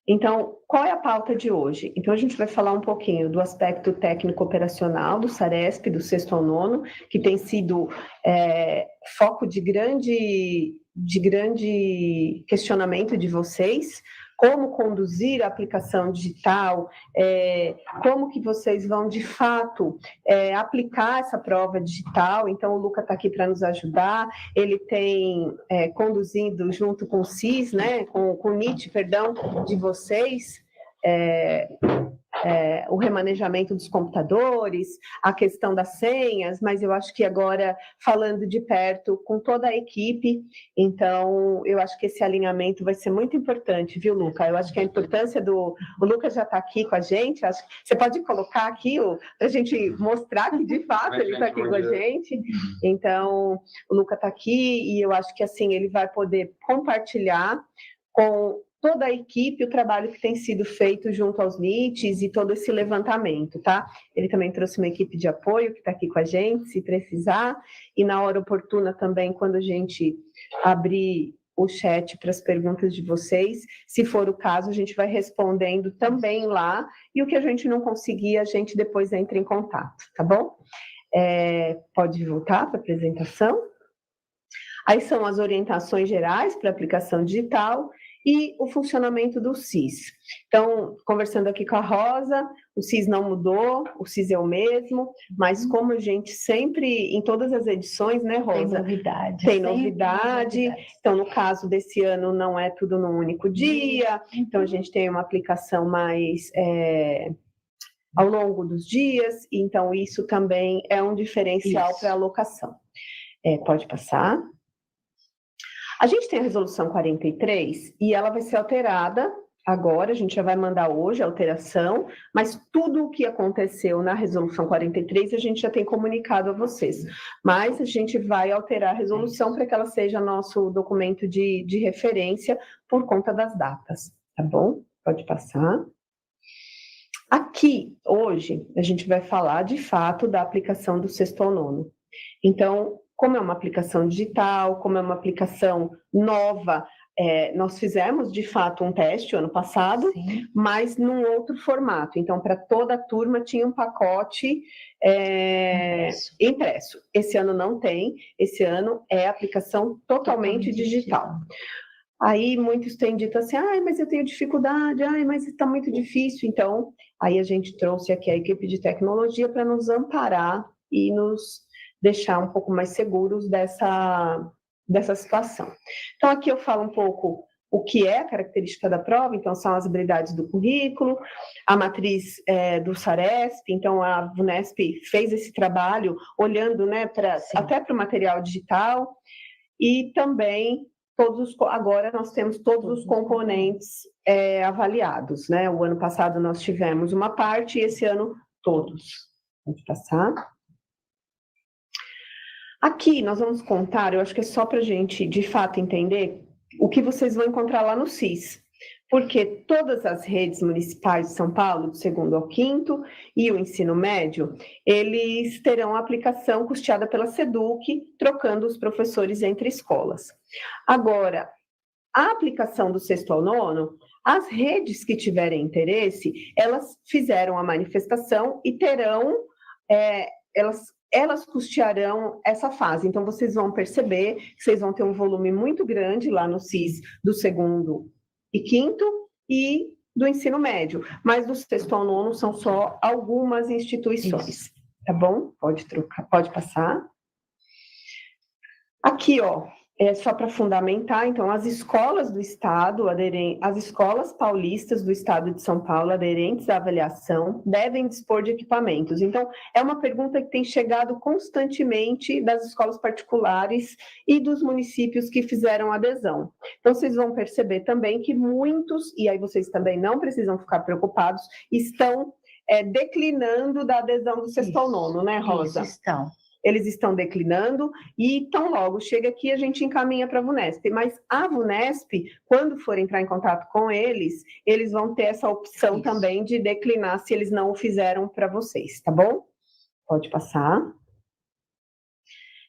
Então, qual é a pauta de hoje? Então, a gente vai falar um pouquinho do aspecto técnico-operacional do SARESP, do 6º ao 9º, que tem sido foco de grande questionamento de vocês, como conduzir a aplicação digital, como que vocês vão, de fato, aplicar essa prova digital. Então, o Luca está aqui para nos ajudar, ele tem conduzido junto com o CIS, né, com o NIT, perdão, de vocês, o remanejamento dos computadores, a questão das senhas, mas eu acho que agora, falando de perto, com toda a equipe, então, eu acho que esse alinhamento vai ser muito importante, viu, Luca? Eu acho que a importância O Luca já está aqui com a gente, acho que você pode colocar aqui, para a gente mostrar que, de fato, ele está aqui com a gente. Então, o Luca está aqui e eu acho que, assim, ele vai poder compartilhar com toda a equipe o trabalho que tem sido feito junto aos NITs e todo esse levantamento, tá? Ele também trouxe uma equipe de apoio que está aqui com a gente, se precisar, e na hora oportuna também, quando a gente abrir o chat para as perguntas de vocês, se for o caso, a gente vai respondendo também lá, e o que a gente não conseguir, a gente depois entra em contato, tá bom? Pode voltar para a apresentação. Aí são as orientações gerais para a aplicação digital e o funcionamento do CIS. Então, conversando aqui com a Rosa, o CIS não mudou, o CIS é o mesmo, mas como a gente sempre, em todas as edições, né, Rosa? Tem novidade. Então, no caso desse ano, não é tudo num único dia, então a gente tem uma aplicação mais ao longo dos dias, então isso também é um diferencial para a alocação. Pode passar. A gente tem a resolução 43 e ela vai ser alterada agora, a gente já vai mandar hoje a alteração, mas tudo o que aconteceu na resolução 43 a gente já tem comunicado a vocês. Mas a gente vai alterar a resolução para que ela seja nosso documento de referência por conta das datas, tá bom? Pode passar. Aqui, hoje, a gente vai falar de fato da aplicação do 6º ao 9º. Então, como é uma aplicação digital, como é uma aplicação nova, nós fizemos, de fato, um teste ano passado, sim, mas num outro formato. Então, para toda a turma tinha um pacote impresso. Esse ano não tem, esse ano é aplicação totalmente digital. Aí muitos têm dito assim, mas eu tenho dificuldade, mas está muito difícil. Então, aí a gente trouxe aqui a equipe de tecnologia para nos amparar e nos deixar um pouco mais seguros dessa situação. Então, aqui eu falo um pouco o que é a característica da prova, então são as habilidades do currículo, a matriz do SARESP, então a VUNESP fez esse trabalho olhando, né, até para o material digital, e também agora nós temos todos os componentes avaliados, né? O ano passado nós tivemos uma parte e esse ano todos. Pode passar. Aqui nós vamos contar, eu acho que é só para a gente, de fato, entender o que vocês vão encontrar lá no CIS, porque todas as redes municipais de São Paulo, do 2º ao 5º, e o ensino médio, eles terão a aplicação custeada pela SEDUC, trocando os professores entre escolas. Agora, a aplicação do 6º ao 9º, as redes que tiverem interesse, elas fizeram a manifestação e terão, elas custearão essa fase. Então, vocês vão perceber que vocês vão ter um volume muito grande lá no CIS do 2º e 5º e do ensino médio. Mas do 6º ao 9º são só algumas instituições. Isso. Tá bom? Pode trocar, pode passar. Aqui, só para fundamentar, então, as escolas do Estado, as escolas paulistas do Estado de São Paulo aderentes à avaliação devem dispor de equipamentos. Então, é uma pergunta que tem chegado constantemente das escolas particulares e dos municípios que fizeram adesão. Então, vocês vão perceber também que muitos, e aí vocês também não precisam ficar preocupados, estão declinando da adesão do 6º ao 9º, né, Rosa? Isso, estão. Eles estão declinando e tão logo chega aqui a gente encaminha para a VUNESP. Mas a VUNESP, quando for entrar em contato com eles, eles vão ter essa opção também de declinar se eles não o fizeram para vocês, tá bom? Pode passar.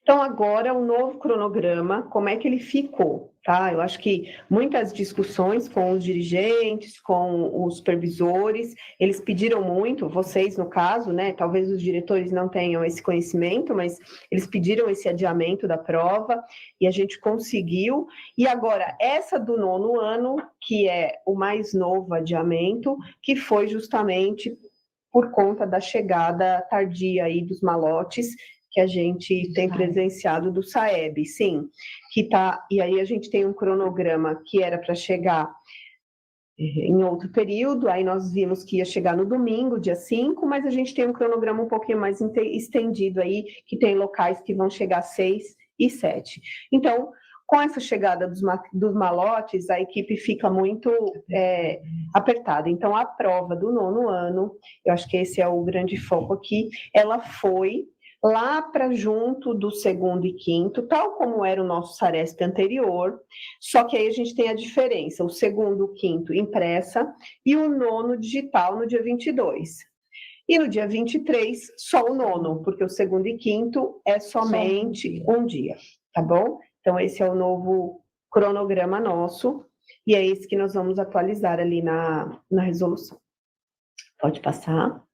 Então, agora, o novo cronograma, como é que ele ficou? Tá? Eu acho que muitas discussões com os dirigentes, com os supervisores, eles pediram muito, vocês no caso, né? Talvez os diretores não tenham esse conhecimento, mas eles pediram esse adiamento da prova e a gente conseguiu. E agora, essa do 9º ano, que é o mais novo adiamento, que foi justamente por conta da chegada tardia aí dos malotes, que a gente tem presenciado do SAEB, sim, que tá, e aí a gente tem um cronograma que era para chegar em outro período, aí nós vimos que ia chegar no domingo, dia 5, mas a gente tem um cronograma um pouquinho mais estendido aí, que tem locais que vão chegar 6 e 7. Então, com essa chegada dos malotes, a equipe fica muito apertada. Então, a prova do 9º ano, eu acho que esse é o grande foco aqui, ela foi lá para junto do 2º e 5º, tal como era o nosso Saresp anterior, só que aí a gente tem a diferença, o 2º, o 5º impressa e o 9º digital no dia 22. E no dia 23, só o 9º, porque o 2º e 5º é somente um dia, tá bom? Então, esse é o novo cronograma nosso, e é esse que nós vamos atualizar ali na resolução. Pode passar.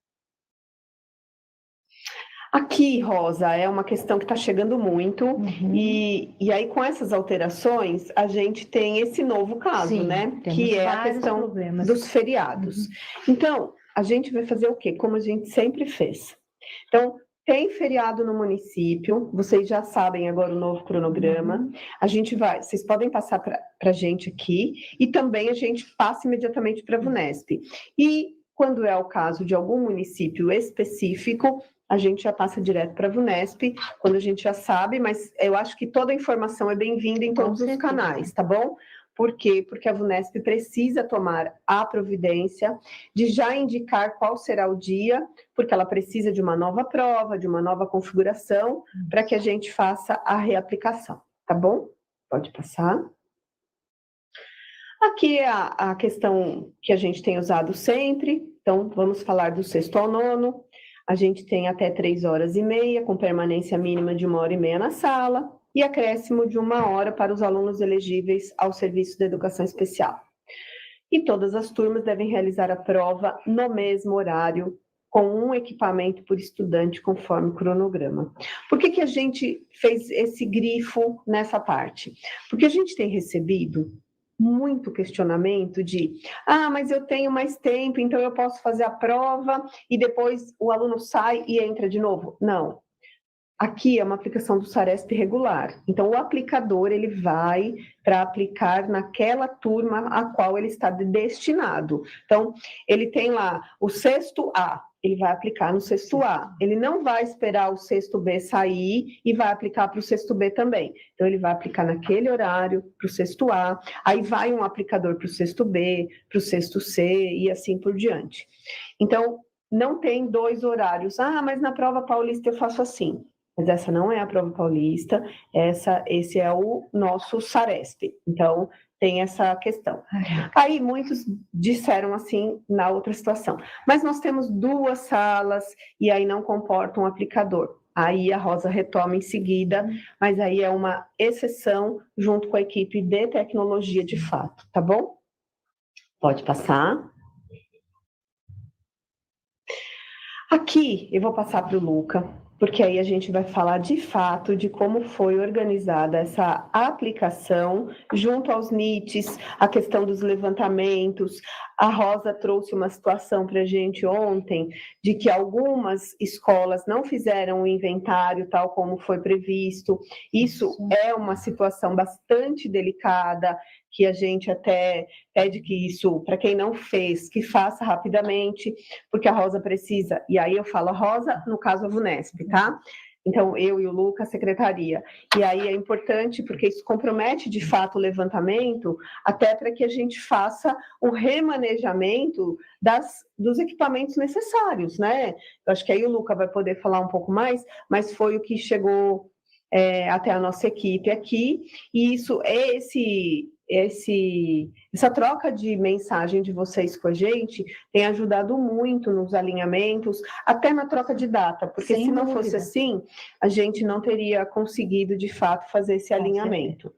Aqui, Rosa, é uma questão que está chegando muito, e aí com essas alterações, a gente tem esse novo caso, Sim, né? Que é a questão dos feriados. Então, a gente vai fazer o quê? Como a gente sempre fez. Então, tem feriado no município, vocês já sabem agora o novo cronograma, a gente vai, vocês podem passar para a gente aqui, e também a gente passa imediatamente para a VUNESP. E quando é o caso de algum município específico, a gente já passa direto para a VUNESP, quando a gente já sabe, mas eu acho que toda a informação é bem-vinda em todos os canais, tá bom? Por quê? Porque a VUNESP precisa tomar a providência de já indicar qual será o dia, porque ela precisa de uma nova prova, de uma nova configuração, para que a gente faça a reaplicação, tá bom? Pode passar. Aqui é a questão que a gente tem usado sempre, então vamos falar do 6º ao 9º. A gente tem até 3h30, com permanência mínima de 1h30 na sala, e acréscimo de 1 hora para os alunos elegíveis ao serviço de educação especial. E todas as turmas devem realizar a prova no mesmo horário, com um equipamento por estudante, conforme o cronograma. Por que a gente fez esse grifo nessa parte? Porque a gente tem recebido muito questionamento de mas eu tenho mais tempo, então eu posso fazer a prova e depois o aluno sai e entra de novo. Não. Aqui é uma aplicação do Saresp regular. Então, o aplicador, ele vai para aplicar naquela turma a qual ele está destinado. Então, ele tem lá o 6º A, ele vai aplicar no 6º A. Ele não vai esperar o 6º B sair e vai aplicar para o 6º B também. Então, ele vai aplicar naquele horário para o 6º A, aí vai um aplicador para o 6º B, para o 6º C e assim por diante. Então, não tem 2 horários. Mas na prova paulista eu faço assim. Mas essa não é a prova paulista, esse é o nosso Saresp. Então, tem essa questão. Aí, muitos disseram assim na outra situação. Mas nós temos 2 salas e aí não comporta um aplicador. Aí a Rosa retoma em seguida, mas aí é uma exceção junto com a equipe de tecnologia de fato, tá bom? Pode passar. Aqui eu vou passar para o Luca, porque aí a gente vai falar de fato de como foi organizada essa aplicação junto aos NITs, a questão dos levantamentos. A Rosa trouxe uma situação para a gente ontem, de que algumas escolas não fizeram o inventário tal como foi previsto. Isso é uma situação bastante delicada, que a gente até pede que isso, para quem não fez, que faça rapidamente, porque a Rosa precisa, e aí eu falo a Rosa, no caso a VUNESP, tá? Então, eu e o Lucas, secretaria. E aí é importante, porque isso compromete, de fato, o levantamento, até para que a gente faça o remanejamento dos equipamentos necessários, né? Eu acho que aí o Lucas vai poder falar um pouco mais, mas foi o que chegou até a nossa equipe aqui, e isso é essa troca de mensagem de vocês com a gente tem ajudado muito nos alinhamentos, até na troca de data, porque se não fosse assim, a gente não teria conseguido, de fato, fazer esse alinhamento.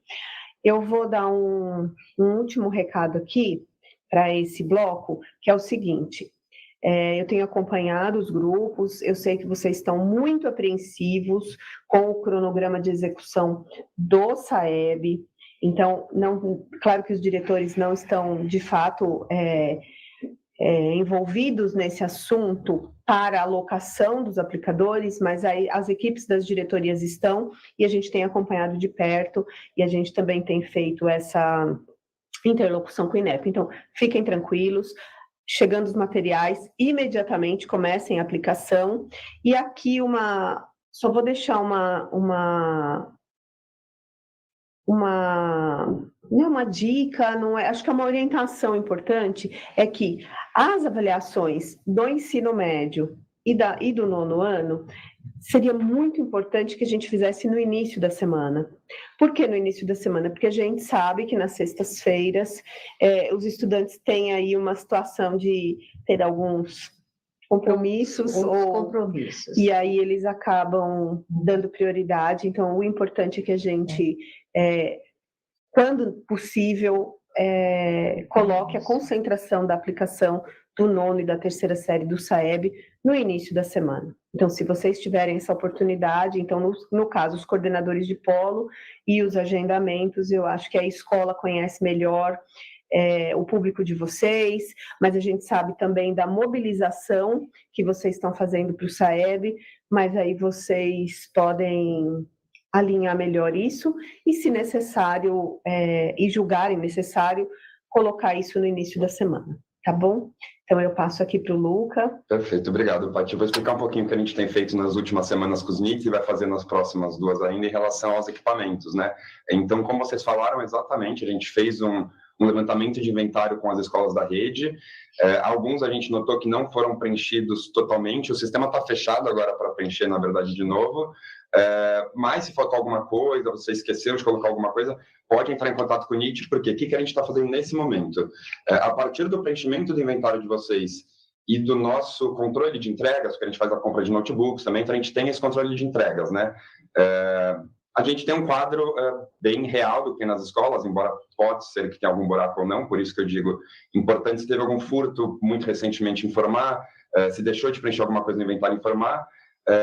Eu vou dar um último recado aqui para esse bloco, que é o seguinte: eu tenho acompanhado os grupos, eu sei que vocês estão muito apreensivos com o cronograma de execução do SAEB. Então, claro que os diretores não estão, de fato, envolvidos nesse assunto para a alocação dos aplicadores, mas aí as equipes das diretorias estão, e a gente tem acompanhado de perto, e a gente também tem feito essa interlocução com o INEP. Então, fiquem tranquilos, chegando os materiais, imediatamente comecem a aplicação. E aqui só vou deixar não é uma dica, não é, acho que é uma orientação importante, é que as avaliações do ensino médio e do nono ano, seria muito importante que a gente fizesse no início da semana. Por que no início da semana? Porque a gente sabe que nas sextas-feiras os estudantes têm aí uma situação de ter alguns compromissos, e aí eles acabam dando prioridade. Então, o importante é que a gente, quando possível, coloque a concentração da aplicação do nono e da terceira série do SAEB no início da semana. Então, se vocês tiverem essa oportunidade, então, no caso, os coordenadores de polo e os agendamentos, eu acho que a escola conhece melhor o público de vocês, mas a gente sabe também da mobilização que vocês estão fazendo para o SAEB, mas aí vocês podem alinhar melhor isso, e se necessário, e julgarem necessário, colocar isso no início da semana, tá bom? Então, eu passo aqui para o Luca. Perfeito, obrigado, Paty. Eu vou explicar um pouquinho o que a gente tem feito nas últimas semanas com os NICs e vai fazer nas próximas 2 ainda em relação aos equipamentos, né? Então, como vocês falaram, exatamente, a gente fez um levantamento de inventário com as escolas da rede. Alguns a gente notou que não foram preenchidos totalmente, o sistema está fechado agora para preencher, na verdade, de novo. Mas se faltou alguma coisa, você esqueceu de colocar alguma coisa, pode entrar em contato com o NIT, porque o que a gente está fazendo nesse momento? A partir do preenchimento do inventário de vocês e do nosso controle de entregas, porque a gente faz a compra de notebooks também, então a gente tem esse controle de entregas, né? A gente tem um quadro bem real do que tem nas escolas, embora pode ser que tenha algum buraco ou não, por isso que eu digo, importante se teve algum furto muito recentemente informar, se deixou de preencher alguma coisa no inventário informar,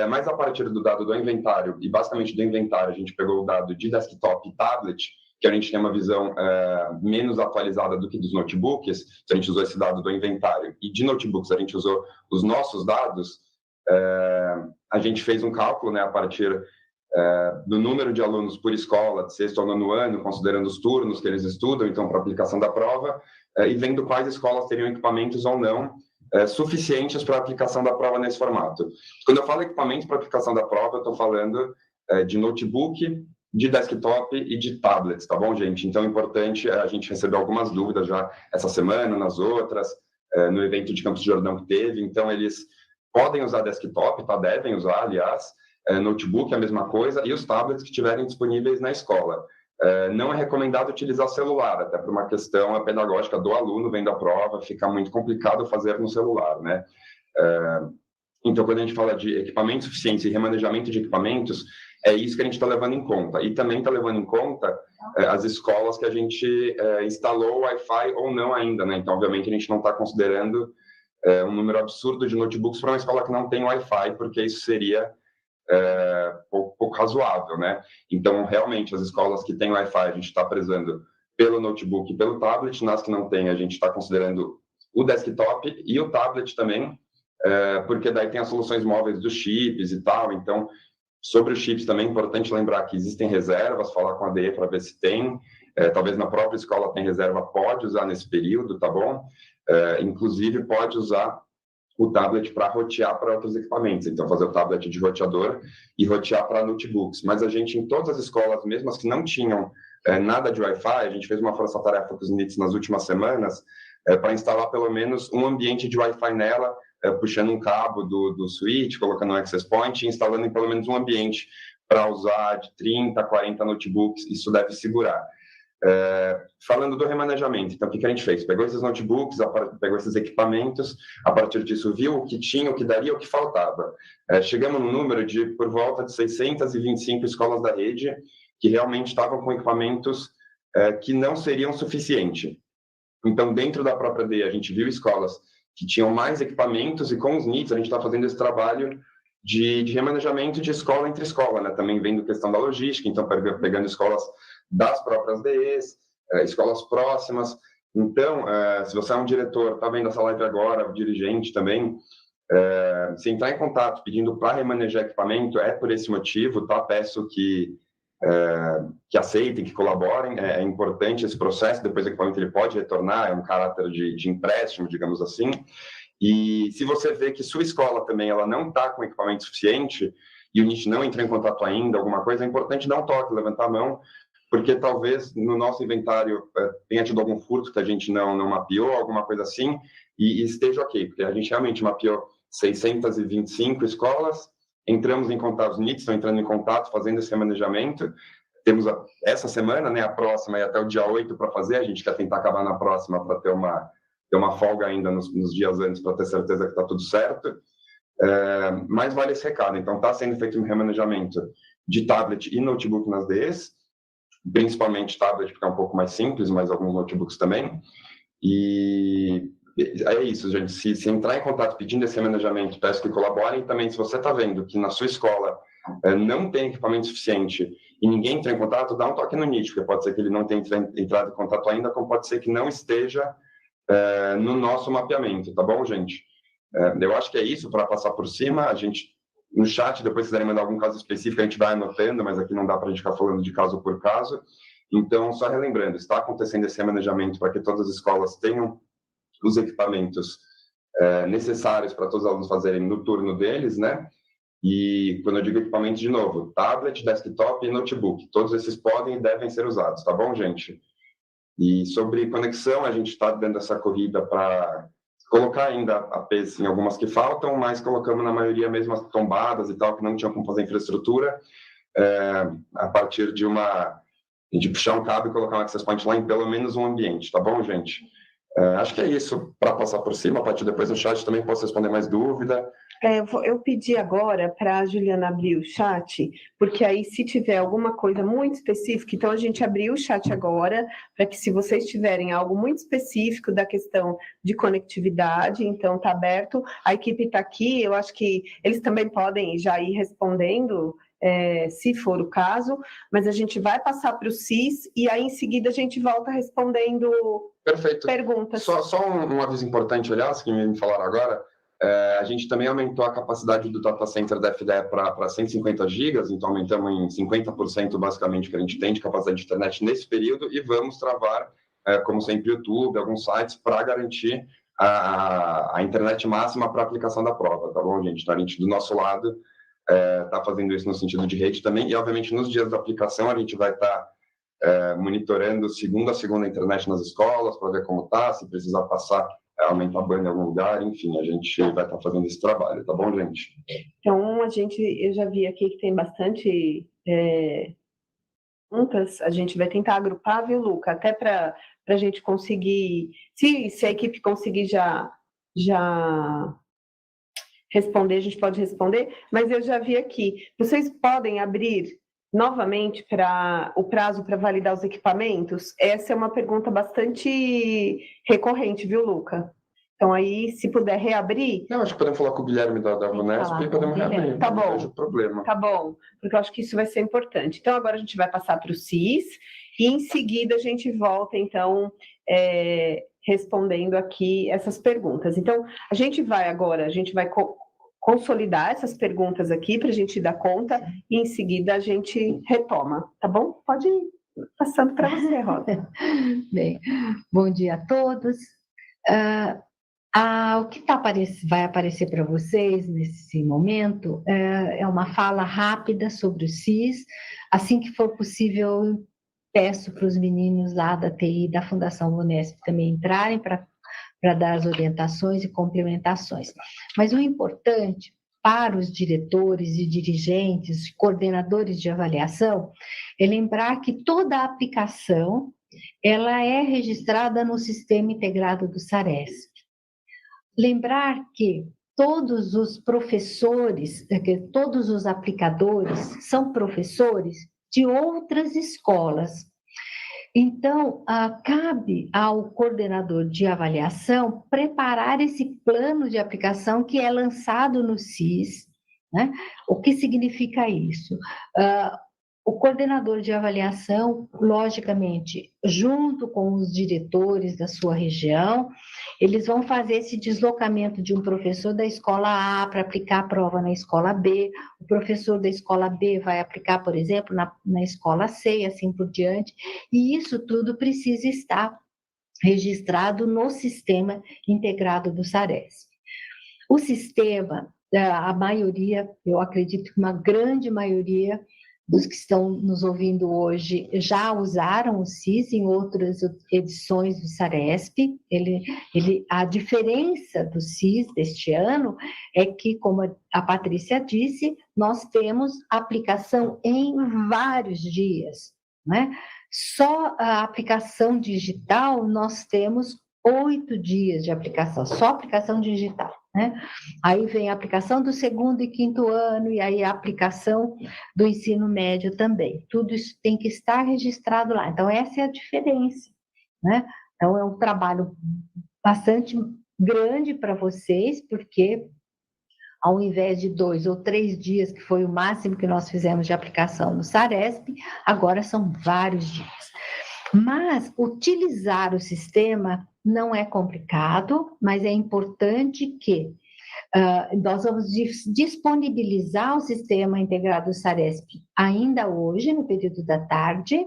mas a partir do dado do inventário, e basicamente do inventário a gente pegou o dado de desktop e tablet, que a gente tem uma visão menos atualizada do que dos notebooks, a gente usou esse dado do inventário, e de notebooks a gente usou os nossos dados, a gente fez um cálculo, né, a partir do número de alunos por escola, de sexto ao nono ano, considerando os turnos que eles estudam, então, para a aplicação da prova, e vendo quais escolas teriam equipamentos ou não suficientes para a aplicação da prova nesse formato. Quando eu falo equipamento para a aplicação da prova, eu estou falando de notebook, de desktop e de tablets, tá bom, gente? Então, é importante, a gente recebeu algumas dúvidas já essa semana, nas outras, no evento de Campos do Jordão que teve, então, eles podem usar desktop, tá? Devem usar, aliás, notebook é a mesma coisa, e os tablets que estiverem disponíveis na escola. Não é recomendado utilizar celular, até por uma questão pedagógica do aluno vendo a prova, fica muito complicado fazer no celular, né? Então, quando a gente fala de equipamentos suficientes e remanejamento de equipamentos, é isso que a gente está levando em conta. E também está levando em conta as escolas que a gente instalou Wi-Fi ou não ainda, né? Então, obviamente, a gente não está considerando um número absurdo de notebooks para uma escola que não tem Wi-Fi, porque isso seria pouco razoável, né? Então, realmente, as escolas que têm Wi-Fi, a gente está prezando pelo notebook e pelo tablet. Nas que não tem, a gente está considerando o desktop e o tablet também, porque daí tem as soluções móveis dos chips e tal. Então, sobre os chips também é importante lembrar que existem reservas, falar com a ADE para ver se tem. Talvez na própria escola tem reserva, pode usar nesse período, tá bom? Inclusive, pode usar o tablet para rotear para outros equipamentos. Então, fazer o tablet de roteador e rotear para notebooks. Mas a gente, em todas as escolas, mesmo as que não tinham nada de Wi-Fi, a gente fez uma força-tarefa com os NITs nas últimas semanas para instalar pelo menos um ambiente de Wi-Fi nela, puxando um cabo do switch, colocando um access point e instalando em pelo menos um ambiente para usar de 30 a 40 notebooks. Isso deve segurar. Falando do remanejamento, então, o que a gente fez? Pegou esses notebooks, pegou esses equipamentos, a partir disso viu o que tinha, o que daria, o que faltava. Chegamos no número de, por volta de 625 escolas da rede que realmente estavam com equipamentos que não seriam suficientes. Então, dentro da própria DE, a gente viu escolas que tinham mais equipamentos e com os NITs a gente está fazendo esse trabalho de remanejamento de escola entre escola, né? Também vendo questão da logística, então pegando escolas das próprias DEs, escolas próximas. Então, se você é um diretor, está vendo essa live agora, o dirigente também, se entrar em contato pedindo para remanejar equipamento, é por esse motivo, tá? Peço que aceitem, que colaborem, é importante esse processo, depois o equipamento ele pode retornar, é um caráter de empréstimo, digamos assim. E se você vê que sua escola também ela não está com equipamento suficiente e o NIT não entrou em contato ainda, alguma coisa, é importante dar um toque, levantar a mão, porque talvez no nosso inventário tenha tido algum furto que a gente não mapeou, alguma coisa assim, e esteja ok, porque a gente realmente mapeou 625 escolas, entramos em contato, os NITs estão entrando em contato, fazendo esse remanejamento. Temos essa semana, né, a próxima, e até o dia 8 para fazer, a gente quer tentar acabar na próxima para ter uma folga ainda nos dias antes, para ter certeza que está tudo certo. Mas vale esse recado. Então, está sendo feito um remanejamento de tablet e notebook nas DEs, principalmente tablet, porque é um pouco mais simples, mas alguns notebooks também. E é isso, gente. Se entrar em contato pedindo esse remanejamento, peço que colaborem. Também, se você está vendo que na sua escola não tem equipamento suficiente e ninguém entra em contato, dá um toque no NIT, porque pode ser que ele não tenha entrado em contato ainda, como pode ser que não esteja no nosso mapeamento, tá bom, gente? Eu acho que é isso para passar por cima. A gente, no chat, depois se quiserem mandar algum caso específico, a gente vai anotando, mas aqui não dá para a gente ficar falando de caso por caso. Então, só relembrando, está acontecendo esse remanejamento para que todas as escolas tenham os equipamentos necessários para todos os alunos fazerem no turno deles, né? E quando eu digo equipamento, de novo, tablet, desktop e notebook, todos esses podem e devem ser usados, tá bom, gente? E sobre conexão, a gente está dando essa corrida para colocar ainda APs em algumas que faltam, mas colocamos na maioria mesmo as tombadas e tal, que não tinham como fazer infraestrutura, a partir de puxar um cabo e colocar um access point lá em pelo menos um ambiente, tá bom, gente? Acho que é isso para passar por cima. A partir depois no chat também posso responder mais dúvida. Eu pedi agora para a Juliana abrir o chat, porque aí se tiver alguma coisa muito específica, então a gente abriu o chat agora, para que se vocês tiverem algo muito específico da questão de conectividade, então está aberto, a equipe está aqui, eu acho que eles também podem já ir respondendo, se for o caso, mas a gente vai passar para o CIS e aí em seguida a gente volta respondendo. Perfeito. Perguntas. Só um aviso importante, aliás, que me falaram agora. A gente também aumentou a capacidade do data center da FDE para 150 gigas, então aumentamos em 50% basicamente que a gente tem de capacidade de internet nesse período e vamos travar, como sempre, YouTube, alguns sites, para garantir a internet máxima para a aplicação da prova, tá bom, gente? Então, a gente, do nosso lado, está fazendo isso no sentido de rede também e, obviamente, nos dias da aplicação a gente vai estar monitorando segunda a segunda a internet nas escolas para ver como está, se precisar passar, aumentar a banda em algum lugar, enfim, a gente vai estar fazendo esse trabalho, tá bom, gente? Então, eu já vi aqui que tem bastante perguntas, a gente vai tentar agrupar, viu, Luca? Até para a gente conseguir, se a equipe conseguir já responder, a gente pode responder, mas eu já vi aqui, vocês podem abrir novamente para o prazo para validar os equipamentos? Essa é uma pergunta bastante recorrente, viu, Luca? Então, aí, se puder reabrir... Eu acho que podemos falar com o Guilherme da Vunesp e podemos reabrir. Tá bom. Não vejo problema. Tá bom, porque eu acho que isso vai ser importante. Então, agora a gente vai passar para o CIS e, em seguida, a gente volta, então, respondendo aqui essas perguntas. Então, a gente vai consolidar essas perguntas aqui para a gente dar conta e em seguida a gente retoma, tá bom? Pode ir passando para você, Rosa. Bem, bom dia a todos. O que vai aparecer para vocês nesse momento é uma fala rápida sobre o CIS. Assim que for possível, peço para os meninos lá da TI da Fundação Vunesp também entrarem para dar as orientações e complementações. Mas o importante para os diretores e dirigentes, coordenadores de avaliação, é lembrar que toda a aplicação ela é registrada no Sistema Integrado do SARESP. Lembrar que todos os professores, que todos os aplicadores são professores de outras escolas. Então, cabe ao coordenador de avaliação preparar esse plano de aplicação que é lançado no SIS, né? O que significa isso? O coordenador de avaliação, logicamente, junto com os diretores da sua região, eles vão fazer esse deslocamento de um professor da escola A para aplicar a prova na escola B, o professor da escola B vai aplicar, por exemplo, na escola C e assim por diante, e isso tudo precisa estar registrado no Sistema Integrado do SARESP. O sistema, a maioria, eu acredito que uma grande maioria dos que estão nos ouvindo hoje já usaram o SIS em outras edições do SARESP. A diferença do SIS deste ano é que, como a Patrícia disse, nós temos aplicação em vários dias, né? Só a aplicação digital nós temos 8 dias de aplicação, só aplicação digital, né? Aí vem a aplicação do 2º e 5º ano, e aí a aplicação do ensino médio também. Tudo isso tem que estar registrado lá. Então, essa é a diferença, né? Então, é um trabalho bastante grande para vocês, porque ao invés de 2 ou 3 dias, que foi o máximo que nós fizemos de aplicação no SARESP, agora são vários dias. Mas utilizar o sistema não é complicado, mas é importante que nós vamos disponibilizar o Sistema Integrado do SARESP ainda hoje, no período da tarde.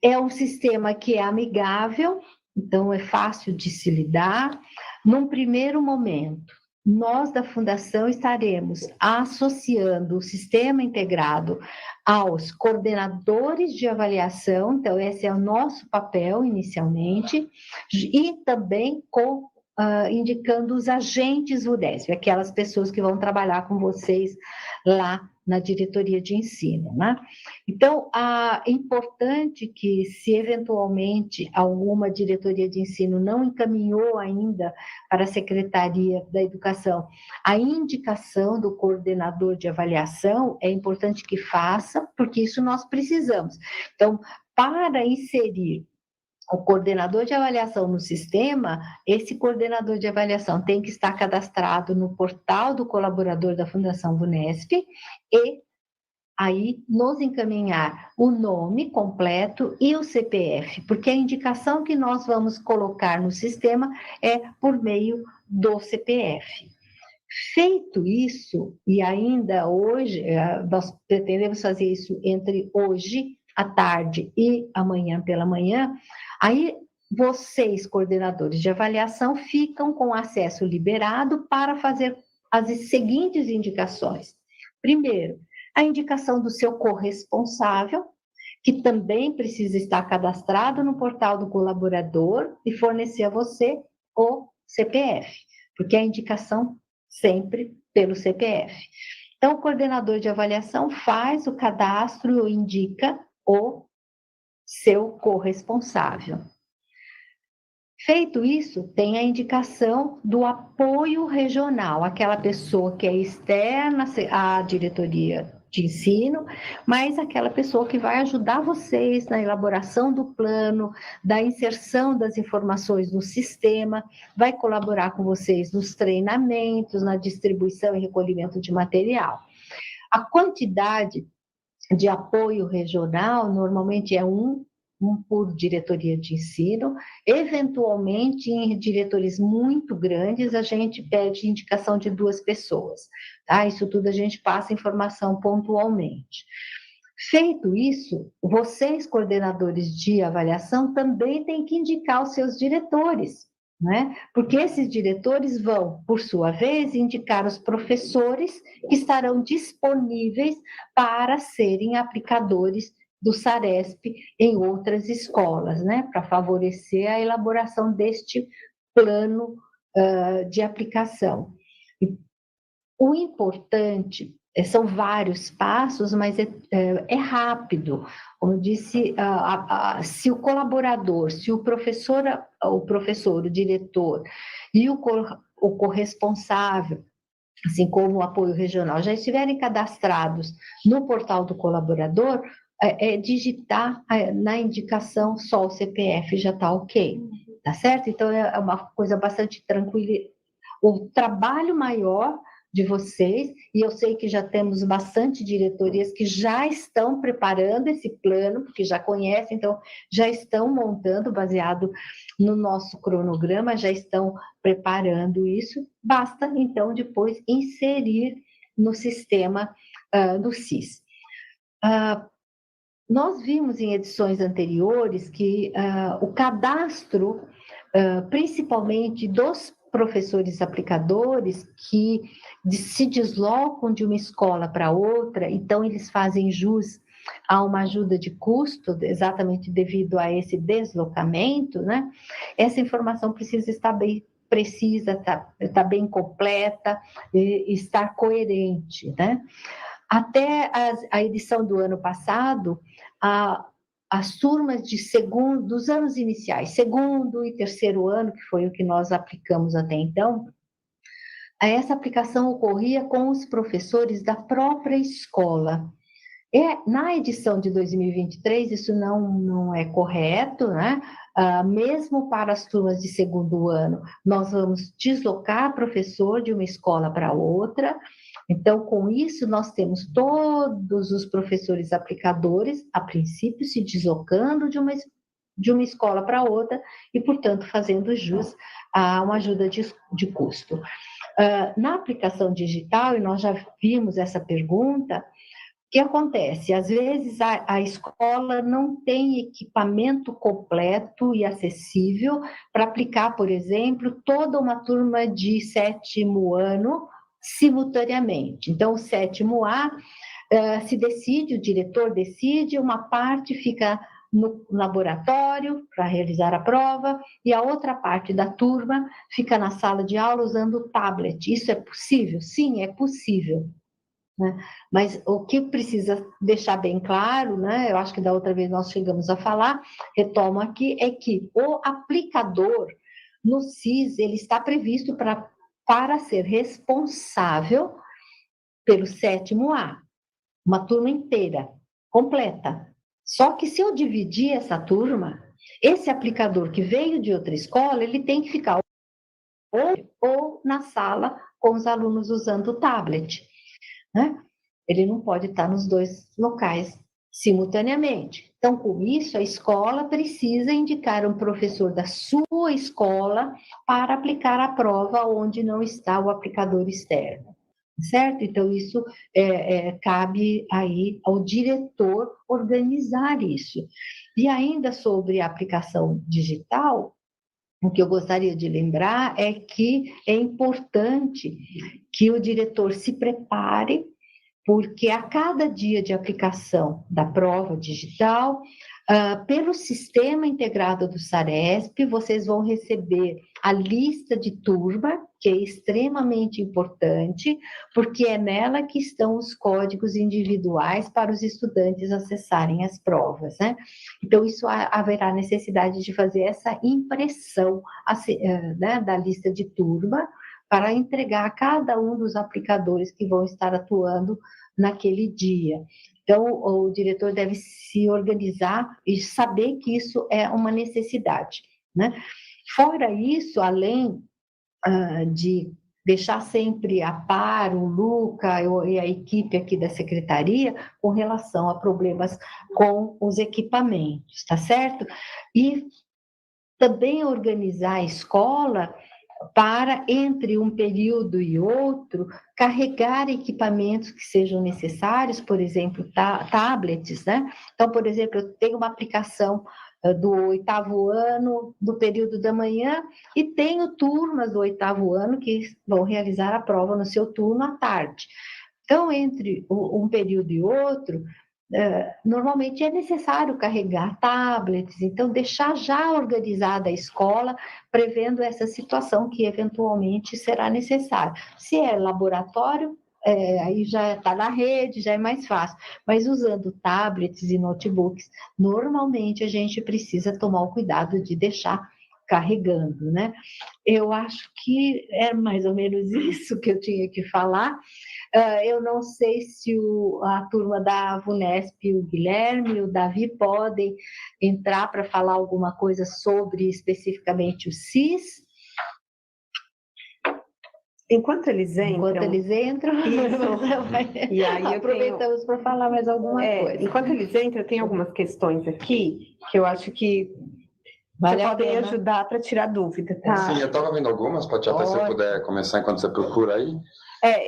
É um sistema que é amigável, então é fácil de se lidar. Num primeiro momento, nós da Fundação estaremos associando o Sistema Integrado aos coordenadores de avaliação, então esse é o nosso papel inicialmente, e também indicando os agentes UDESP, aquelas pessoas que vão trabalhar com vocês lá na diretoria de ensino, né? Então, é importante que, se eventualmente alguma diretoria de ensino não encaminhou ainda para a Secretaria da Educação a indicação do coordenador de avaliação, é importante que faça, porque isso nós precisamos. Então, para inserir o coordenador de avaliação no sistema, esse coordenador de avaliação tem que estar cadastrado no portal do colaborador da Fundação VUNESP e aí nos encaminhar o nome completo e o CPF, porque a indicação que nós vamos colocar no sistema é por meio do CPF. Feito isso, e ainda hoje, nós pretendemos fazer isso entre hoje à tarde e amanhã pela manhã, aí vocês, coordenadores de avaliação, ficam com acesso liberado para fazer as seguintes indicações. Primeiro, a indicação do seu corresponsável, que também precisa estar cadastrado no portal do colaborador e fornecer a você o CPF, porque a indicação sempre pelo CPF. Então, o coordenador de avaliação faz o cadastro e indica o seu corresponsável. Feito isso, tem a indicação do apoio regional, aquela pessoa que é externa à diretoria de ensino, mas aquela pessoa que vai ajudar vocês na elaboração do plano, da inserção das informações no sistema, vai colaborar com vocês nos treinamentos, na distribuição e recolhimento de material. A quantidade de apoio regional normalmente é um por diretoria de ensino. Eventualmente, em diretores muito grandes, a gente pede indicação de 2 pessoas, tá? Isso tudo a gente passa informação pontualmente. Feito isso, vocês, coordenadores de avaliação, também têm que indicar os seus diretores, né? Porque esses diretores vão, por sua vez, indicar os professores que estarão disponíveis para serem aplicadores do SARESP em outras escolas, né, para favorecer a elaboração deste plano de aplicação. O importante são vários passos, mas é rápido. Como eu disse, se o colaborador, se o professor, o diretor e o corresponsável, assim como o apoio regional, já estiverem cadastrados no portal do colaborador, digitar na indicação só o CPF já está ok, tá certo? Então, é uma coisa bastante tranquila. O trabalho maior de vocês, e eu sei que já temos bastante diretorias que já estão preparando esse plano, porque já conhecem, então já estão montando, baseado no nosso cronograma, já estão preparando isso, basta então depois inserir no sistema do SIS. Nós vimos em edições anteriores que o cadastro, principalmente dos professores aplicadores, que se deslocam de uma escola para outra, então eles fazem jus a uma ajuda de custo, exatamente devido a esse deslocamento, né? Essa informação precisa estar bem precisa, estar bem completa e estar coerente, né? Até a edição do ano passado, as turmas dos anos iniciais, segundo e terceiro ano, que foi o que nós aplicamos até então, essa aplicação ocorria com os professores da própria escola. Na edição de 2023, isso não é correto, né? Mesmo para as turmas de segundo ano, nós vamos deslocar professor de uma escola para outra. Então, com isso, nós temos todos os professores aplicadores, a princípio, se deslocando de uma escola para outra e, portanto, fazendo jus a uma ajuda de custo. Na aplicação digital, e nós já vimos essa pergunta, o que acontece? Às vezes a escola não tem equipamento completo e acessível para aplicar, por exemplo, toda uma turma de sétimo ano simultaneamente. Então, o sétimo A se decide, o diretor decide, uma parte fica no laboratório para realizar a prova e a outra parte da turma fica na sala de aula usando o tablet. Isso é possível? Sim, é possível. Né? Mas o que precisa deixar bem claro, né, eu acho que da outra vez nós chegamos a falar, retomo aqui, é que o aplicador no SIS, ele está previsto para ser responsável pelo sétimo A, uma turma inteira, completa. Só que se eu dividir essa turma, esse aplicador que veio de outra escola, ele tem que ficar ou na sala com os alunos usando o tablet. Né? Ele não pode estar nos dois locais simultaneamente. Então, com isso, a escola precisa indicar um professor da sua escola para aplicar a prova onde não está o aplicador externo, certo? Então, isso cabe aí ao diretor organizar isso. E ainda sobre a aplicação digital, o que eu gostaria de lembrar é que é importante que o diretor se prepare, porque a cada dia de aplicação da prova digital, pelo sistema integrado do SARESP, vocês vão receber a lista de turma, que é extremamente importante, porque é nela que estão os códigos individuais para os estudantes acessarem as provas, né? Então, isso haverá necessidade de fazer essa impressão né, da lista de turma, para entregar a cada um dos aplicadores que vão estar atuando naquele dia. Então, o diretor deve se organizar e saber que isso é uma necessidade, né? Fora isso, além de deixar sempre a par o Luca e a equipe aqui da secretaria com relação a problemas com os equipamentos, tá certo? E também organizar a escola para, entre um período e outro, carregar equipamentos que sejam necessários, por exemplo, tablets, né? Então, por exemplo, eu tenho uma aplicação do oitavo ano, do período da manhã, e tenho turmas do oitavo ano que vão realizar a prova no seu turno à tarde. Então, entre um período e outro, normalmente é necessário carregar tablets, então deixar já organizada a escola, prevendo essa situação que eventualmente será necessária. Se é laboratório, aí já está na rede, já é mais fácil. Mas usando tablets e notebooks, normalmente a gente precisa tomar o cuidado de deixar carregando, né? Eu acho que é mais ou menos isso que eu tinha que falar. Eu não sei se a turma da VUNESP, o Guilherme e o Davi podem entrar para falar alguma coisa sobre especificamente o SIS. Enquanto eles entram, e aí aproveitamos para falar mais alguma coisa. Enquanto eles entram, tem algumas questões aqui que eu acho que podem ajudar para tirar dúvida, tá? Sim, eu estava vendo algumas, Paty, até se você puder começar enquanto você procura aí.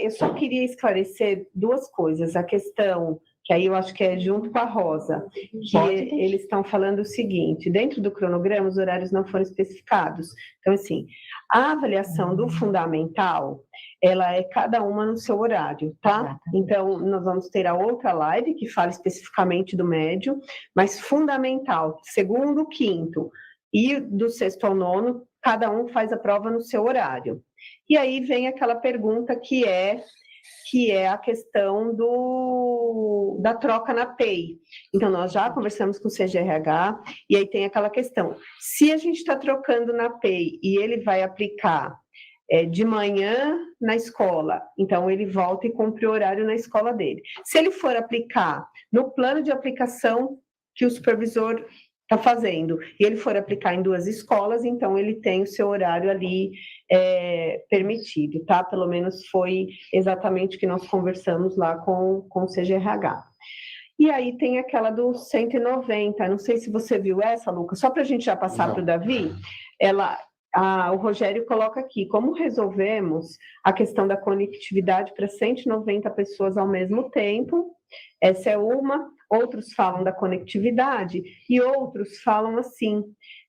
Eu só queria esclarecer duas coisas. A questão, que aí eu acho que é junto com a Rosa, que eles estão falando o seguinte: dentro do cronograma, os horários não foram especificados. Então, assim, a avaliação do fundamental, ela é cada uma no seu horário, tá? Então, nós vamos ter a outra live, que fala especificamente do médio, mas fundamental, segundo, quinto, e do sexto ao nono, cada um faz a prova no seu horário. E aí vem aquela pergunta que é a questão da troca na PEI. Então, nós já conversamos com o CGRH, e aí tem aquela questão: se a gente está trocando na PEI e ele vai aplicar de manhã na escola, então ele volta e cumpre o horário na escola dele. Se ele for aplicar no plano de aplicação que o supervisor está fazendo, e ele for aplicar em 2 escolas, então ele tem o seu horário ali permitido, tá? Pelo menos foi exatamente o que nós conversamos lá com o CGRH. E aí tem aquela do 190, não sei se você viu essa, Lucas, só para a gente já passar para o Davi, o Rogério coloca aqui: como resolvemos a questão da conectividade para 190 pessoas ao mesmo tempo? Essa é uma. Outros falam da conectividade e outros falam assim: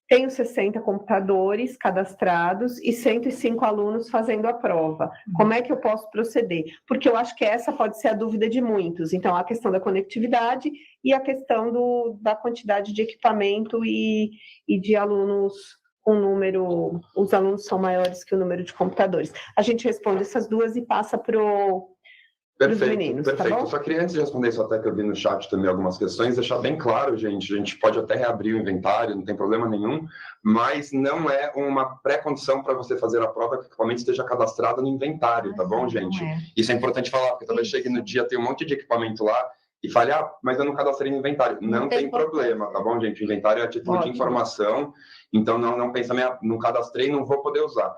tenho 60 computadores cadastrados e 105 alunos fazendo a prova. Como é que eu posso proceder? Porque eu acho que essa pode ser a dúvida de muitos. Então, a questão da conectividade e a questão da quantidade de equipamento e de alunos com número... Os alunos são maiores que o número de computadores. A gente responde essas duas e passa para os meninos, perfeito. Tá bom? Só queria, antes de responder isso, até que eu vi no chat também algumas questões, deixar bem claro, gente, a gente pode até reabrir o inventário, não tem problema nenhum, mas não é uma pré-condição para você fazer a prova que o equipamento esteja cadastrado no inventário, tá bom, gente? Isso é importante falar, porque talvez chegue no dia, tem um monte de equipamento lá, e fale: mas eu não cadastrei no inventário. Não tem problema, tá bom, gente? O inventário é a título de informação, então não pensa: não cadastrei, não vou poder usar.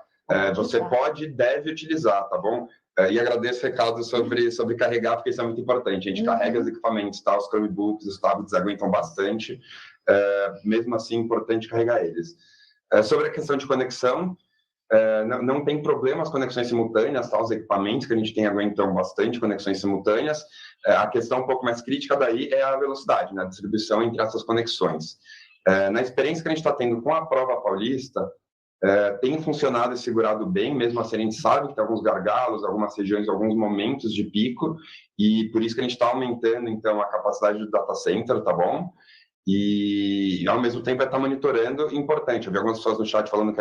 Você pode e deve utilizar, tá bom? E agradeço o recado sobre carregar, porque isso é muito importante. A gente carrega os equipamentos, tá? Os Chromebooks, os tablets aguentam bastante. Mesmo assim, é importante carregar eles. Sobre a questão de conexão, não tem problema as conexões simultâneas, tá? Os equipamentos que a gente tem aguentam bastante conexões simultâneas. A questão um pouco mais crítica daí é a velocidade, né? A distribuição entre essas conexões. Na experiência que a gente está tendo com a prova paulista, tem funcionado e segurado bem, mesmo assim a gente sabe que tem alguns gargalos, algumas regiões, alguns momentos de pico, e por isso que a gente está aumentando, então, a capacidade do data center, tá bom? E, ao mesmo tempo, vai estar monitorando, importante. Eu vi algumas pessoas no chat falando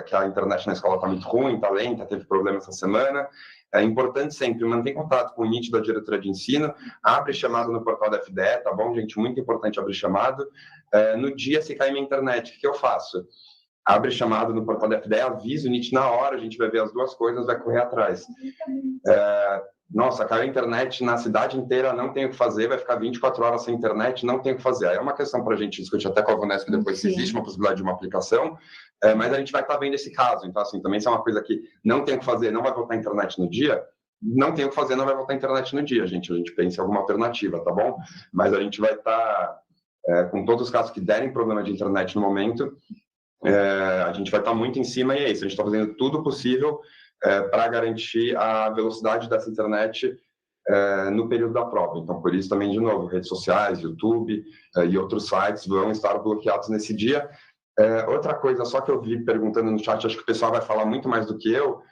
que a internet na escola está muito ruim, está lenta, teve problema essa semana. É importante sempre manter contato com o NIT da diretoria de ensino, abre chamado no portal da FDE, tá bom, gente? Muito importante abrir chamado. No dia, se cair minha internet, o que eu faço? Abre chamado no portal da FDE, avisa o NIT na hora, a gente vai ver as duas coisas, vai correr atrás. Nossa, caiu a internet na cidade inteira, não tem o que fazer, vai ficar 24 horas sem internet, não tem o que fazer. Aí é uma questão para a gente discutir até com a VUNESP depois se existe uma possibilidade de uma aplicação, mas a gente vai estar vendo esse caso. Então, assim, também se é uma coisa que não tem o que fazer, não vai voltar a internet no dia, não tem o que fazer, não vai voltar a internet no dia, gente. A gente pensa em alguma alternativa, tá bom? Mas a gente vai estar, com todos os casos que derem problema de internet no momento, a gente vai estar muito em cima, e é isso. A gente está fazendo tudo possível para garantir a velocidade dessa internet no período da prova. Então, por isso também, de novo, redes sociais, YouTube e outros sites vão estar bloqueados nesse dia. Outra coisa, só que eu vi perguntando no chat, acho que o pessoal vai falar muito mais do que eu,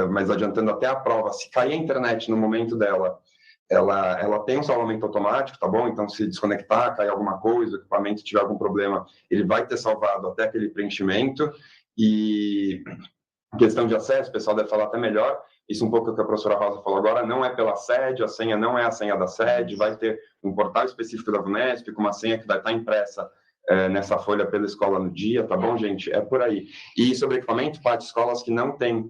mas adiantando até a prova, se cair a internet no momento dela, ela tem um salvamento automático, tá bom? Então, se desconectar, cair alguma coisa, o equipamento tiver algum problema, ele vai ter salvado até aquele preenchimento. E questão de acesso, o pessoal deve falar até melhor, isso um pouco o que a professora Rosa falou agora, não é pela sede, a senha não é a senha da sede, vai ter um portal específico da VUNESP, com uma senha que vai estar impressa nessa folha pela escola no dia, tá bom, gente? É por aí. E sobre equipamento, Paty, escolas que não têm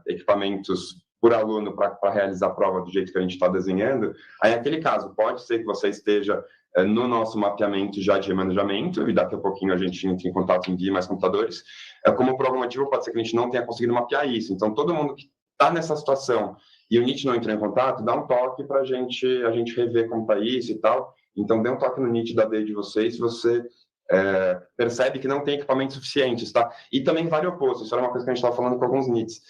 equipamentos por aluno para realizar a prova do jeito que a gente está desenhando, aí aquele caso, pode ser que você esteja no nosso mapeamento já de remanejamento, e daqui a pouquinho a gente entra em contato e envia mais computadores. Como por algum motivo, pode ser que a gente não tenha conseguido mapear isso. Então, todo mundo que está nessa situação e o NIT não entrou em contato, dá um toque para a gente rever como está isso e tal. Então, dê um toque no NIT da DE de vocês, se você percebe que não tem equipamentos suficientes, tá? E também vale o oposto, isso era uma coisa que a gente estava falando com alguns NITs.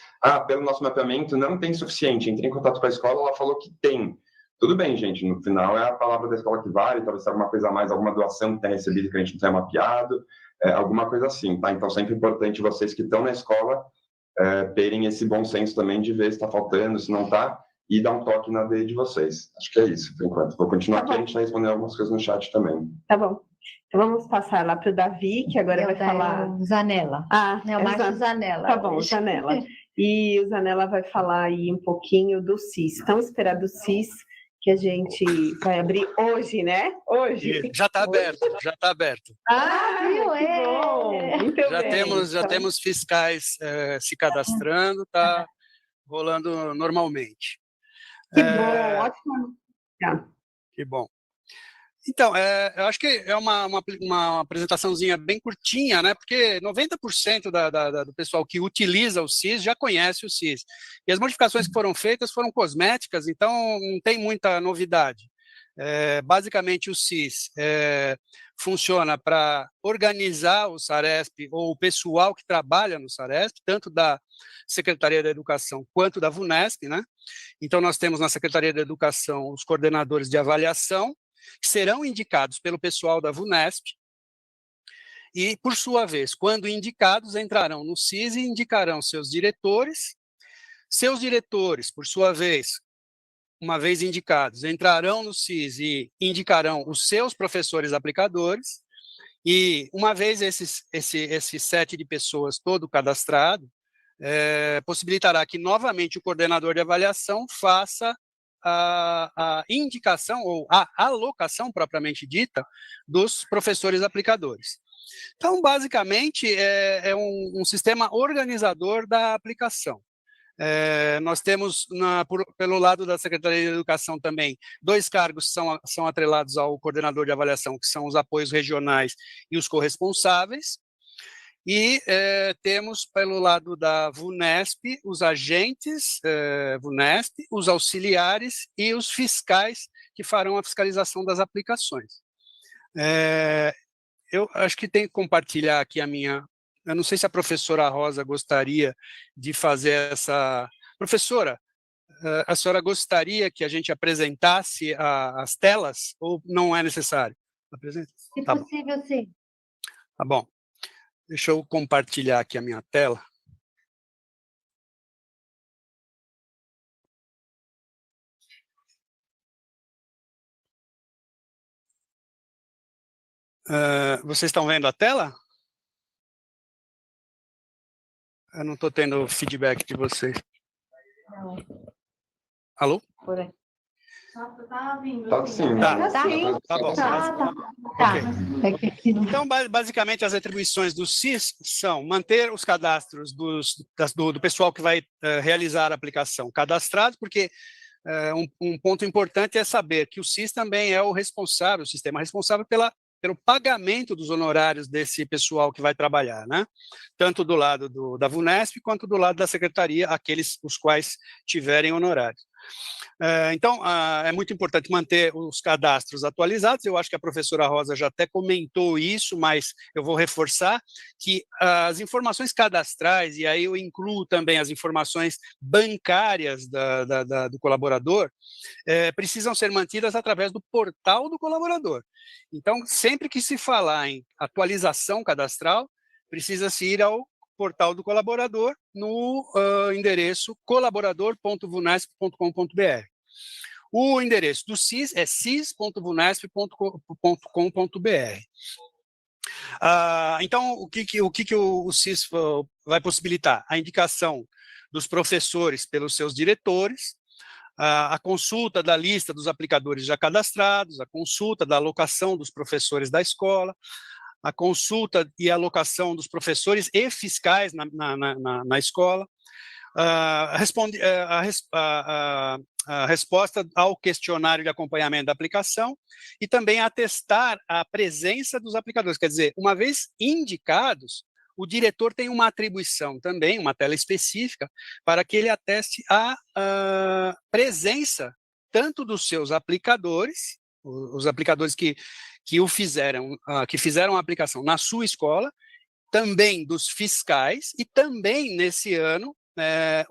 Pelo nosso mapeamento não tem suficiente, entrei em contato com a escola, ela falou que tem. Tudo bem, gente, no final é a palavra da escola que vale, talvez seja alguma coisa a mais, alguma doação que tenha recebido que a gente não tenha mapeado, alguma coisa assim, tá? Então, sempre importante vocês que estão na escola terem esse bom senso também de ver se está faltando, se não está, e dar um toque na DE de vocês. Acho que é isso, por enquanto. Vou continuar aqui, a gente vai responder algumas coisas no chat também. Tá bom. Então, vamos passar lá para o Davi, que agora vai falar... O Zanella. É o Márcio Zanella. Tá bom, Zanella. E o Zanella vai falar aí um pouquinho do CIS. Tão esperado CIS, que a gente vai abrir hoje, né? Hoje. Já está aberto, já está aberto. Viu? Que bom. Muito bem. Já temos fiscais se cadastrando, está rolando normalmente. Que bom, ótimo. Que bom. Então, eu acho que é uma apresentaçãozinha bem curtinha, né? Porque 90% do pessoal que utiliza o CIS já conhece o CIS. E as modificações que foram feitas foram cosméticas, então não tem muita novidade. Basicamente, o CIS funciona para organizar o SARESP ou o pessoal que trabalha no SARESP, tanto da Secretaria da Educação quanto da VUNESP, né? Então, nós temos na Secretaria da Educação os coordenadores de avaliação, que serão indicados pelo pessoal da VUNESP e, por sua vez, quando indicados, entrarão no CIS e indicarão seus diretores. Seus diretores, por sua vez, uma vez indicados, entrarão no CIS e indicarão os seus professores aplicadores. E, uma vez esse set de pessoas todo cadastrado, possibilitará que, novamente, o coordenador de avaliação faça a indicação ou a alocação propriamente dita dos professores aplicadores. Então, basicamente, é um sistema organizador da aplicação. Nós temos, pelo lado da Secretaria de Educação também, 2 cargos que são atrelados ao coordenador de avaliação, que são os apoios regionais e os corresponsáveis. E temos, pelo lado da VUNESP, os agentes VUNESP, os auxiliares e os fiscais que farão a fiscalização das aplicações. Eu acho que tenho que compartilhar aqui a minha... Eu não sei se a professora Rosa gostaria de fazer essa... Professora, a senhora gostaria que a gente apresentasse as telas ou não é necessário? Apresenta? Se possível, sim. Tá bom. Deixa eu compartilhar aqui a minha tela. Vocês estão vendo a tela? Eu não estou tendo feedback de vocês. Não. Alô? Por aí. Tá vindo. Tá sim. Tá bom. Okay. Então, basicamente, as atribuições do CIS são manter os cadastros do pessoal que vai realizar a aplicação cadastrado, porque um ponto importante é saber que o CIS também é o sistema responsável pelo pagamento dos honorários desse pessoal que vai trabalhar, né? Tanto do lado da VUNESP quanto do lado da Secretaria, aqueles os quais tiverem honorários. Então, é muito importante manter os cadastros atualizados. Eu acho que a professora Rosa já até comentou isso, mas eu vou reforçar que as informações cadastrais, e aí eu incluo também as informações bancárias do colaborador, precisam ser mantidas através do portal do colaborador. Então, sempre que se falar em atualização cadastral, precisa-se ir ao portal do colaborador no endereço colaborador.vunesp.com.br. O endereço do CIS é cis.vunesp.com.br. Então, o que o CIS vai possibilitar? A indicação dos professores pelos seus diretores, a consulta da lista dos aplicadores já cadastrados, a consulta da alocação dos professores da escola, a consulta e alocação dos professores e fiscais na escola, a resposta ao questionário de acompanhamento da aplicação e também atestar a presença dos aplicadores. Quer dizer, uma vez indicados, o diretor tem uma atribuição também, uma tela específica, para que ele ateste a presença tanto dos seus aplicadores, os aplicadores que fizeram a aplicação na sua escola, também dos fiscais e também, nesse ano,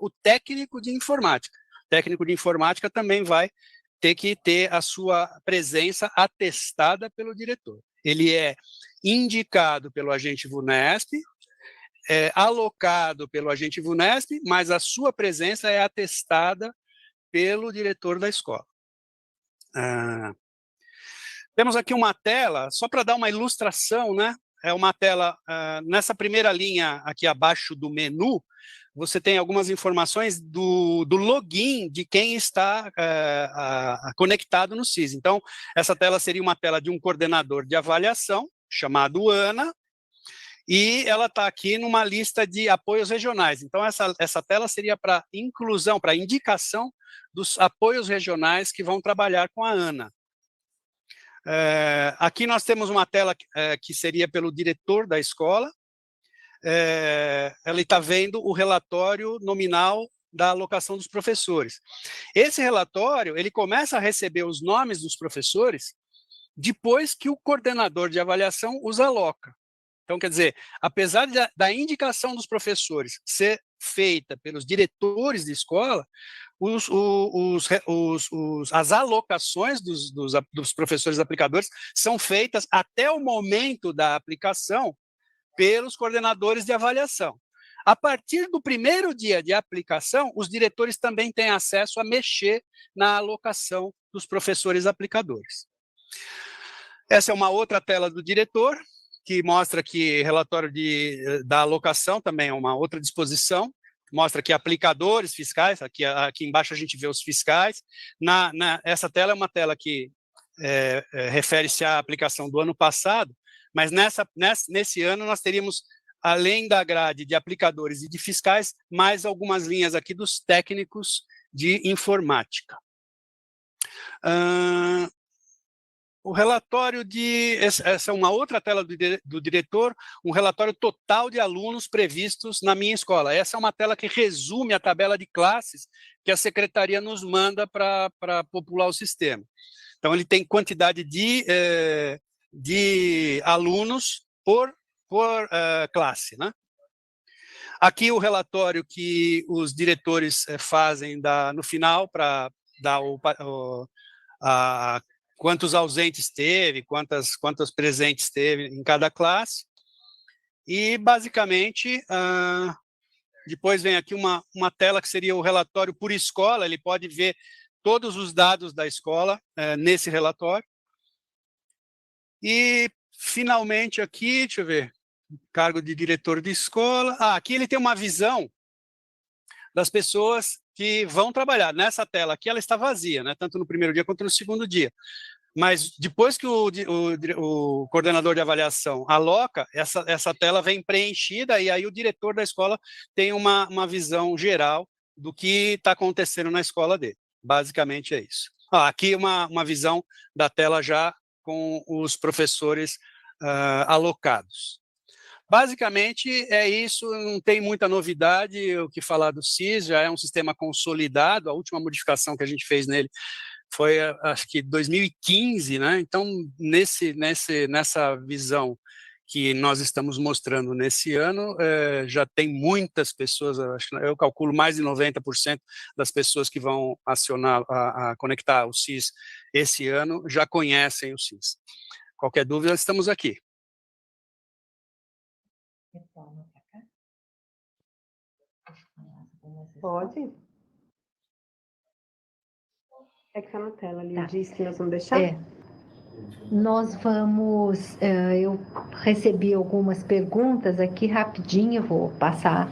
o técnico de informática. O técnico de informática também vai ter que ter a sua presença atestada pelo diretor. Ele é indicado pelo agente VUNESP, alocado pelo agente VUNESP, mas a sua presença é atestada pelo diretor da escola. Temos aqui uma tela, só para dar uma ilustração, né? É uma tela, nessa primeira linha aqui abaixo do menu, você tem algumas informações do login de quem está conectado no SIS. Então, essa tela seria uma tela de um coordenador de avaliação, chamado Ana, e ela está aqui numa lista de apoios regionais. Então, essa tela seria para inclusão, para indicação dos apoios regionais que vão trabalhar com a Ana. Aqui nós temos uma tela que seria pelo diretor da escola. Ele está vendo o relatório nominal da alocação dos professores. Esse relatório, ele começa a receber os nomes dos professores depois que o coordenador de avaliação os aloca. Então, quer dizer, apesar da indicação dos professores ser feita pelos diretores de escola, as alocações dos professores aplicadores são feitas até o momento da aplicação pelos coordenadores de avaliação. A partir do primeiro dia de aplicação, os diretores também têm acesso a mexer na alocação dos professores aplicadores. Essa é uma outra tela do diretor, que mostra que relatório da alocação também é uma outra disposição, mostra que aplicadores fiscais, aqui embaixo a gente vê os fiscais. Essa tela é uma tela que refere-se à aplicação do ano passado, mas nesse ano nós teríamos, além da grade de aplicadores e de fiscais, mais algumas linhas aqui dos técnicos de informática. O relatório essa é uma outra tela do diretor, um relatório total de alunos previstos na minha escola. Essa é uma tela que resume a tabela de classes que a secretaria nos manda para popular o sistema. Então, ele tem quantidade de alunos por classe, né? Aqui o relatório que os diretores fazem no final para dar quantos ausentes teve, quantas presentes teve em cada classe. E, basicamente, depois vem aqui uma tela que seria o relatório por escola. Ele pode ver todos os dados da escola nesse relatório. E, finalmente, aqui, deixa eu ver, cargo de diretor de escola. Aqui ele tem uma visão das pessoas que vão trabalhar. Nessa tela aqui, ela está vazia, né? Tanto no primeiro dia quanto no segundo dia. Mas depois que o coordenador de avaliação aloca, essa tela vem preenchida e aí o diretor da escola tem uma visão geral do que está acontecendo na escola dele. Basicamente é isso. Aqui uma visão da tela já com os professores alocados. Basicamente é isso, não tem muita novidade o que falar do SIS, já é um sistema consolidado. A última modificação que a gente fez nele foi, acho que 2015, né? Então, nessa visão que nós estamos mostrando nesse ano, já tem muitas pessoas, eu calculo mais de 90% das pessoas que vão acionar, a conectar o SIS esse ano, já conhecem o SIS. Qualquer dúvida, estamos aqui. Pode. É que está na tela ali, disse que nós vamos deixar? Nós vamos, eu recebi algumas perguntas aqui rapidinho, vou passar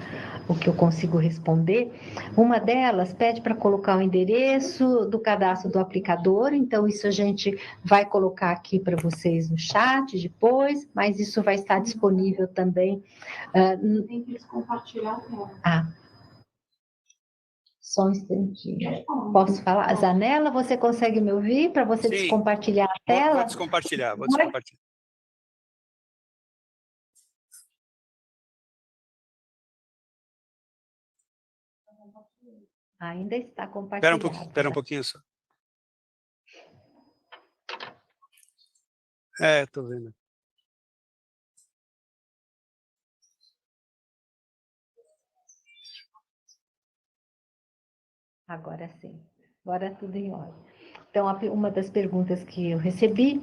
o que eu consigo responder. Uma delas pede para colocar o endereço do cadastro do aplicador, então isso a gente vai colocar aqui para vocês no chat depois, mas isso vai estar disponível também. Tem que compartilhar a tela. Só um instantinho. Posso falar? Zanella, você consegue me ouvir para você Sim. descompartilhar a tela? Vou descompartilhar, vou descompartilhar. Ainda está compartilhado. Espera um pouquinho só. Estou vendo. Agora sim, agora tudo em ordem. Então, uma das perguntas que eu recebi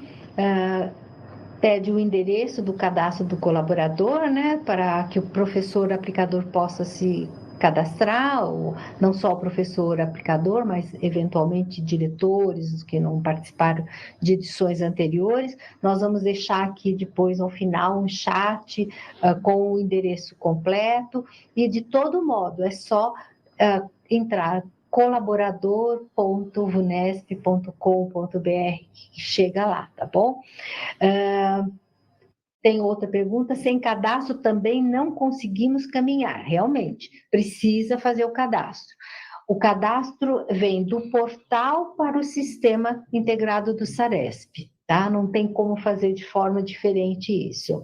pede o endereço do cadastro do colaborador, né, para que o professor aplicador possa se cadastrar, ou não só o professor aplicador, mas eventualmente diretores que não participaram de edições anteriores. Nós vamos deixar aqui depois, ao final, um chat com o endereço completo, e de todo modo, é só entrar colaborador.vunesp.com.br, que chega lá, tá bom? Tem outra pergunta: sem cadastro também não conseguimos caminhar. Realmente, precisa fazer o cadastro. O cadastro vem do portal para o sistema integrado do Saresp, tá? Não tem como fazer de forma diferente isso.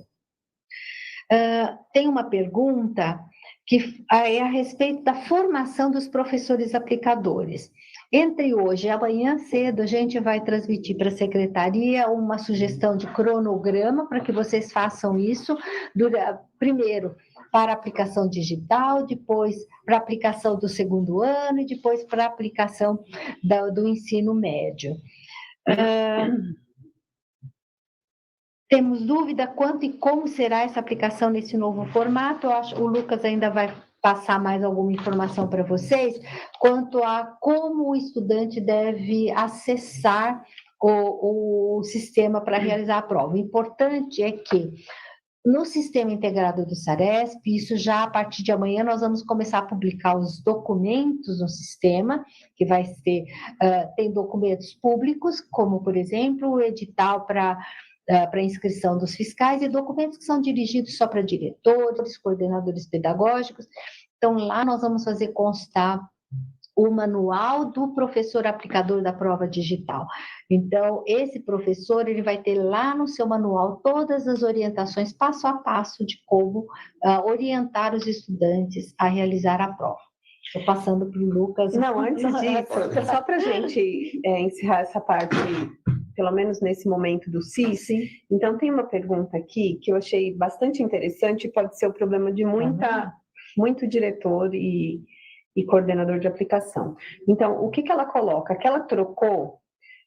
Tem uma pergunta que é a respeito da formação dos professores aplicadores. Entre hoje e amanhã cedo, a gente vai transmitir para a secretaria uma sugestão de cronograma para que vocês façam isso, primeiro para a aplicação digital, depois para a aplicação do segundo ano e depois para a aplicação do ensino médio. Temos dúvida quanto e como será essa aplicação nesse novo formato. Eu acho que o Lucas ainda vai passar mais alguma informação para vocês quanto a como o estudante deve acessar o sistema para realizar a prova. O importante é que no sistema integrado do Saresp, isso já a partir de amanhã nós vamos começar a publicar os documentos no sistema, que vai ter, tem documentos públicos, como, por exemplo, o edital para inscrição dos fiscais, e documentos que são dirigidos só para diretores, coordenadores pedagógicos. Então, lá nós vamos fazer constar o manual do professor aplicador da prova digital. Então, esse professor, ele vai ter lá no seu manual todas as orientações, passo a passo, de como orientar os estudantes a realizar a prova. Estou passando para o Lucas. Não, antes disso, só para a gente encerrar essa parte, pelo menos nesse momento do CIS. Sim. Então, tem uma pergunta aqui que eu achei bastante interessante, pode ser o problema de muito diretor e coordenador de aplicação. Então, o que ela coloca? Que ela trocou,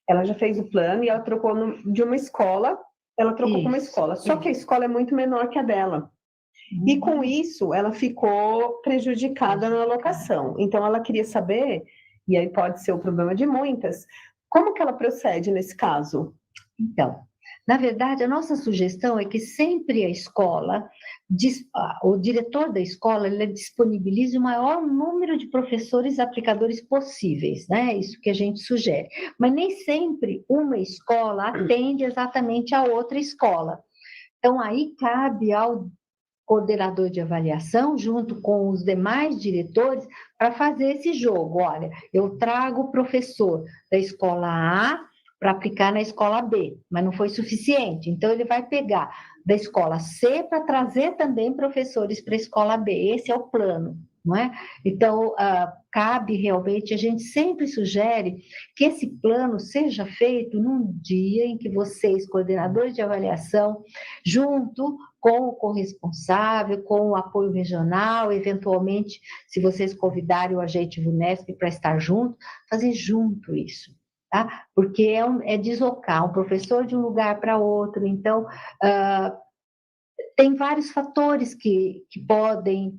ela já fez o plano e ela trocou de uma escola, ela trocou para uma escola, só que a escola é muito menor que a dela. E com isso, ela ficou prejudicada na alocação. Então, ela queria saber, e aí pode ser o problema de muitas, como que ela procede nesse caso? Então, na verdade, a nossa sugestão é que sempre a escola, o diretor da escola, ele disponibilize o maior número de professores aplicadores possíveis, né? Isso que a gente sugere. Mas nem sempre uma escola atende exatamente a outra escola. Então, aí cabe ao coordenador de avaliação, junto com os demais diretores, para fazer esse jogo. Olha, eu trago o professor da escola A para aplicar na escola B, mas não foi suficiente. Então, ele vai pegar da escola C para trazer também professores para a escola B. Esse é o plano, não é? Então, cabe realmente, a gente sempre sugere que esse plano seja feito num dia em que vocês, coordenadores de avaliação, junto com o corresponsável, com o apoio regional, eventualmente, se vocês convidarem o agente VUNESP para estar junto, fazer junto isso. Tá? Porque é deslocar um professor de um lugar para outro. Então, tem vários fatores que podem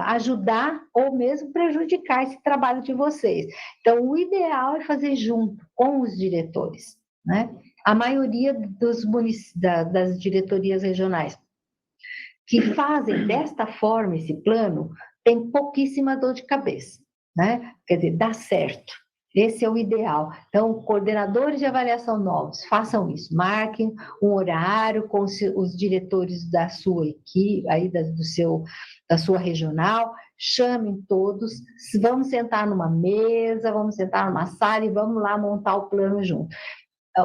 ajudar ou mesmo prejudicar esse trabalho de vocês. Então, o ideal é fazer junto com os diretores, né? A maioria das diretorias regionais que fazem desta forma esse plano têm pouquíssima dor de cabeça, né? Quer dizer, dá certo. Esse é o ideal. Então, coordenadores de avaliação novos, façam isso. Marquem um horário com os diretores da sua equipe, aí da sua regional, chamem todos, vamos sentar numa mesa, vamos sentar numa sala e vamos lá montar o plano junto.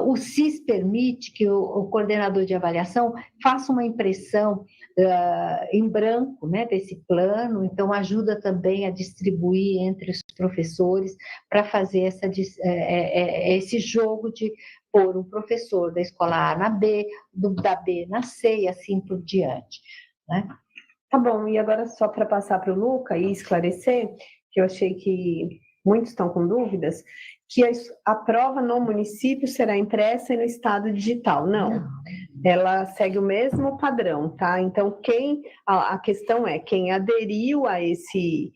O SIS permite que o coordenador de avaliação faça uma impressão em branco, né, desse plano, então ajuda também a distribuir entre os professores para fazer esse jogo de pôr um professor da escola A na B, da B na C e assim por diante, né? Tá bom, e agora só para passar para o Luca e esclarecer, que eu achei que muitos estão com dúvidas, que a prova no município será impressa e no estado digital. Não, ela segue o mesmo padrão, tá? Então, a questão é, quem aderiu a esse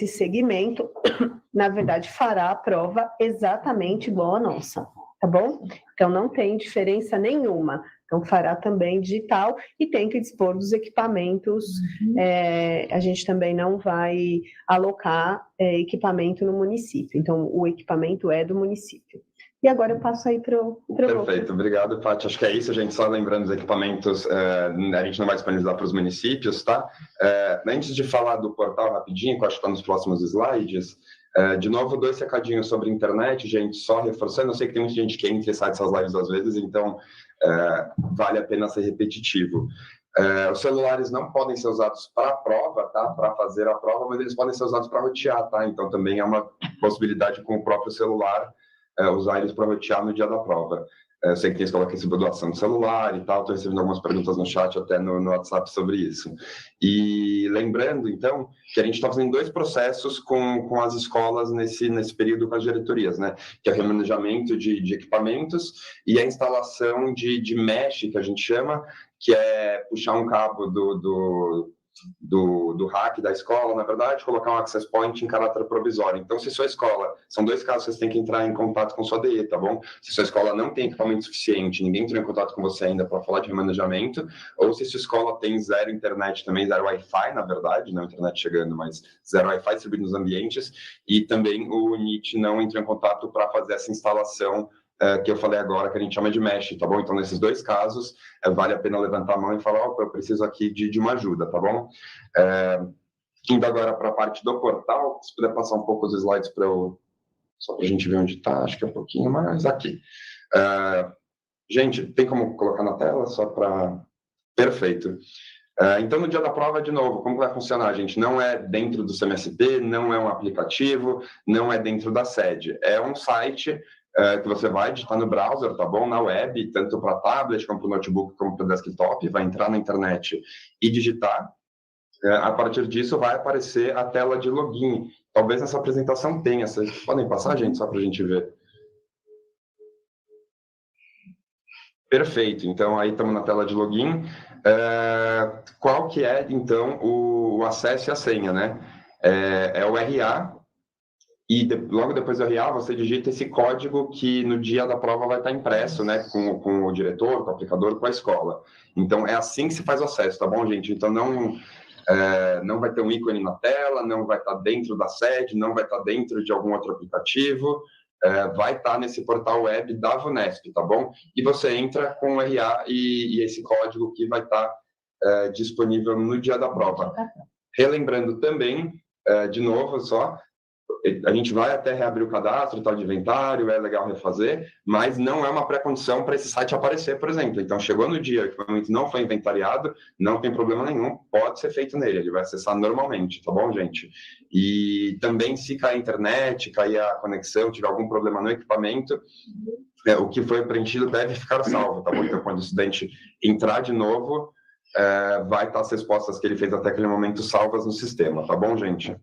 segmento, na verdade, fará a prova exatamente igual a nossa, tá bom? Então, não tem diferença nenhuma. Então, fará também digital e tem que dispor dos equipamentos. A gente também não vai alocar equipamento no município. Então, o equipamento é do município. E agora eu passo aí para o Perfeito, obrigado, Paty. Acho que é isso, gente. Só lembrando, os equipamentos a gente não vai disponibilizar para os municípios, tá? Antes de falar do portal rapidinho, que eu acho que está nos próximos slides, de novo, 2 recadinhos sobre a internet, gente, só reforçando. Eu sei que tem muita gente que entra e sai dessas lives às vezes, então vale a pena ser repetitivo. Os celulares não podem ser usados para a prova, tá? Para fazer a prova, mas eles podem ser usados para rotear, tá? Então também é uma possibilidade com o próprio celular usar eles para rotear no dia da prova. Eu sei que tem escola que recebeu doação de celular e tal, estou recebendo algumas perguntas no chat, até no WhatsApp sobre isso. E lembrando, então, que a gente está fazendo 2 processos com as escolas nesse período com as diretorias, né? Que é o remanejamento de equipamentos e a instalação de mesh, que a gente chama, que é puxar um cabo do hack da escola, na verdade, colocar um access point em caráter provisório. Então, se sua escola... São 2 casos que você tem que entrar em contato com sua DE, tá bom? Se sua escola não tem equipamento suficiente, ninguém entrou em contato com você ainda para falar de remanejamento, ou se sua escola tem 0 internet também, 0 Wi-Fi, na verdade, não internet chegando, mas 0 Wi-Fi distribuído nos ambientes, e também o NIT não entrou em contato para fazer essa instalação que eu falei agora, que a gente chama de mesh, tá bom? Então, nesses 2 casos, vale a pena levantar a mão e falar, eu preciso aqui de uma ajuda, tá bom? Indo agora para a parte do portal, se puder passar um pouco os slides para eu... Só para a gente ver onde está, acho que é um pouquinho mais aqui. Gente, tem como colocar na tela? Só para... Perfeito. Então, no dia da prova, de novo, como vai funcionar, gente? Não é dentro do CMSP, não é um aplicativo, não é dentro da sede. É um site... que você vai digitar no browser, tá bom? Na web, tanto para tablet, como para notebook, como para desktop, vai entrar na internet e digitar. A partir disso, vai aparecer a tela de login. Talvez nessa apresentação tenha. Vocês podem passar, gente, só para a gente ver? Perfeito. Então, aí estamos na tela de login. Qual que é, então, o acesso e a senha, né? É o RA. E logo depois do RA, você digita esse código que no dia da prova vai estar impresso, né? Com o diretor, com o aplicador, com a escola. Então, é assim que se faz o acesso, tá bom, gente? Então, não vai ter um ícone na tela, não vai estar dentro da sede, não vai estar dentro de algum outro aplicativo. Vai estar nesse portal web da VUNESP, tá bom? E você entra com o RA e esse código que vai estar disponível no dia da prova. Relembrando também, de novo, só... A gente vai até reabrir o cadastro, tal de inventário, é legal refazer, mas não é uma pré-condição para esse site aparecer, por exemplo. Então, chegou no dia que o equipamento não foi inventariado, não tem problema nenhum, pode ser feito nele, ele vai acessar normalmente, tá bom, gente? E também, se cair a internet, cair a conexão, tiver algum problema no equipamento, o que foi preenchido deve ficar salvo, tá bom? Então, quando o estudante entrar de novo, vai estar as respostas que ele fez até aquele momento salvas no sistema, tá bom, gente?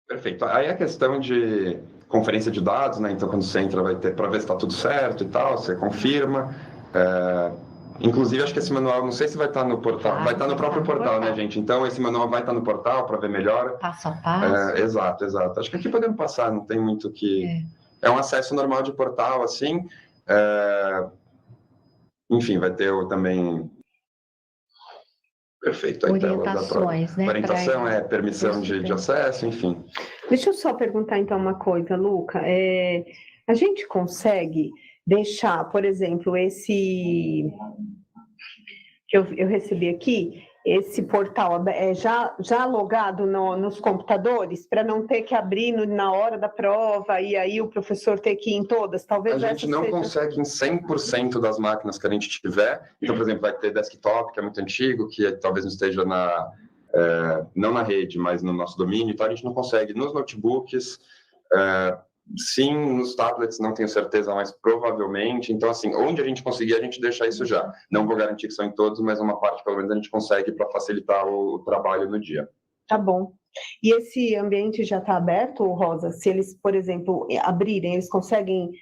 Perfeito. Aí a questão de conferência de dados, né? Então, quando você entra, vai ter para ver se está tudo certo e tal, você confirma. Inclusive, acho que esse manual, não sei se vai estar no portal, vai estar no próprio portal, né, gente? Então, esse manual vai estar no portal para ver melhor. Passo a passo. Exato. Acho que aqui podemos passar, não tem muito que... É um acesso normal de portal, assim. Enfim, vai ter também... Perfeito. Orientações, né? Orientação, permissão de acesso, enfim. Deixa eu só perguntar, então, uma coisa, Luca. A gente consegue deixar, por exemplo, esse que eu recebi aqui, esse portal já logado nos computadores, para não ter que abrir na hora da prova e aí o professor ter que ir em todas? Talvez a gente não consegue em 100% das máquinas que a gente tiver. Então, por exemplo, vai ter desktop, que é muito antigo, que talvez não esteja não na rede, mas no nosso domínio. Então, a gente não consegue nos notebooks, sim, nos tablets, não tenho certeza, mas provavelmente. Então, assim, onde a gente conseguir, a gente deixa isso já. Não vou garantir que são em todos, mas uma parte, pelo menos, a gente consegue para facilitar o trabalho no dia. Tá bom. E esse ambiente já está aberto, Rosa? Se eles, por exemplo, abrirem, eles conseguem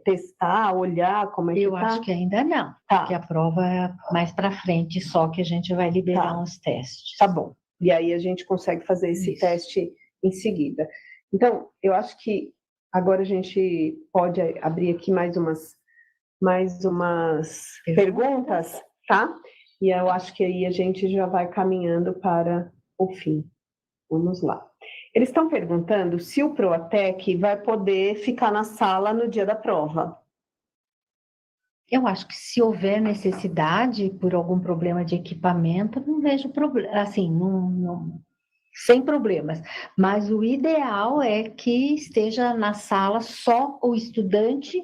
testar, olhar como é que Eu tá? acho que ainda não, porque a prova é mais para frente, só que a gente vai liberar uns testes. Tá bom. E aí a gente consegue fazer esse teste em seguida. Então, eu acho que agora a gente pode abrir aqui mais umas perguntas, tá? E eu acho que aí a gente já vai caminhando para o fim. Vamos lá. Eles estão perguntando se o Proatec vai poder ficar na sala no dia da prova. Eu acho que se houver necessidade por algum problema de equipamento, não vejo problema, assim, sem problemas. Mas o ideal é que esteja na sala só o estudante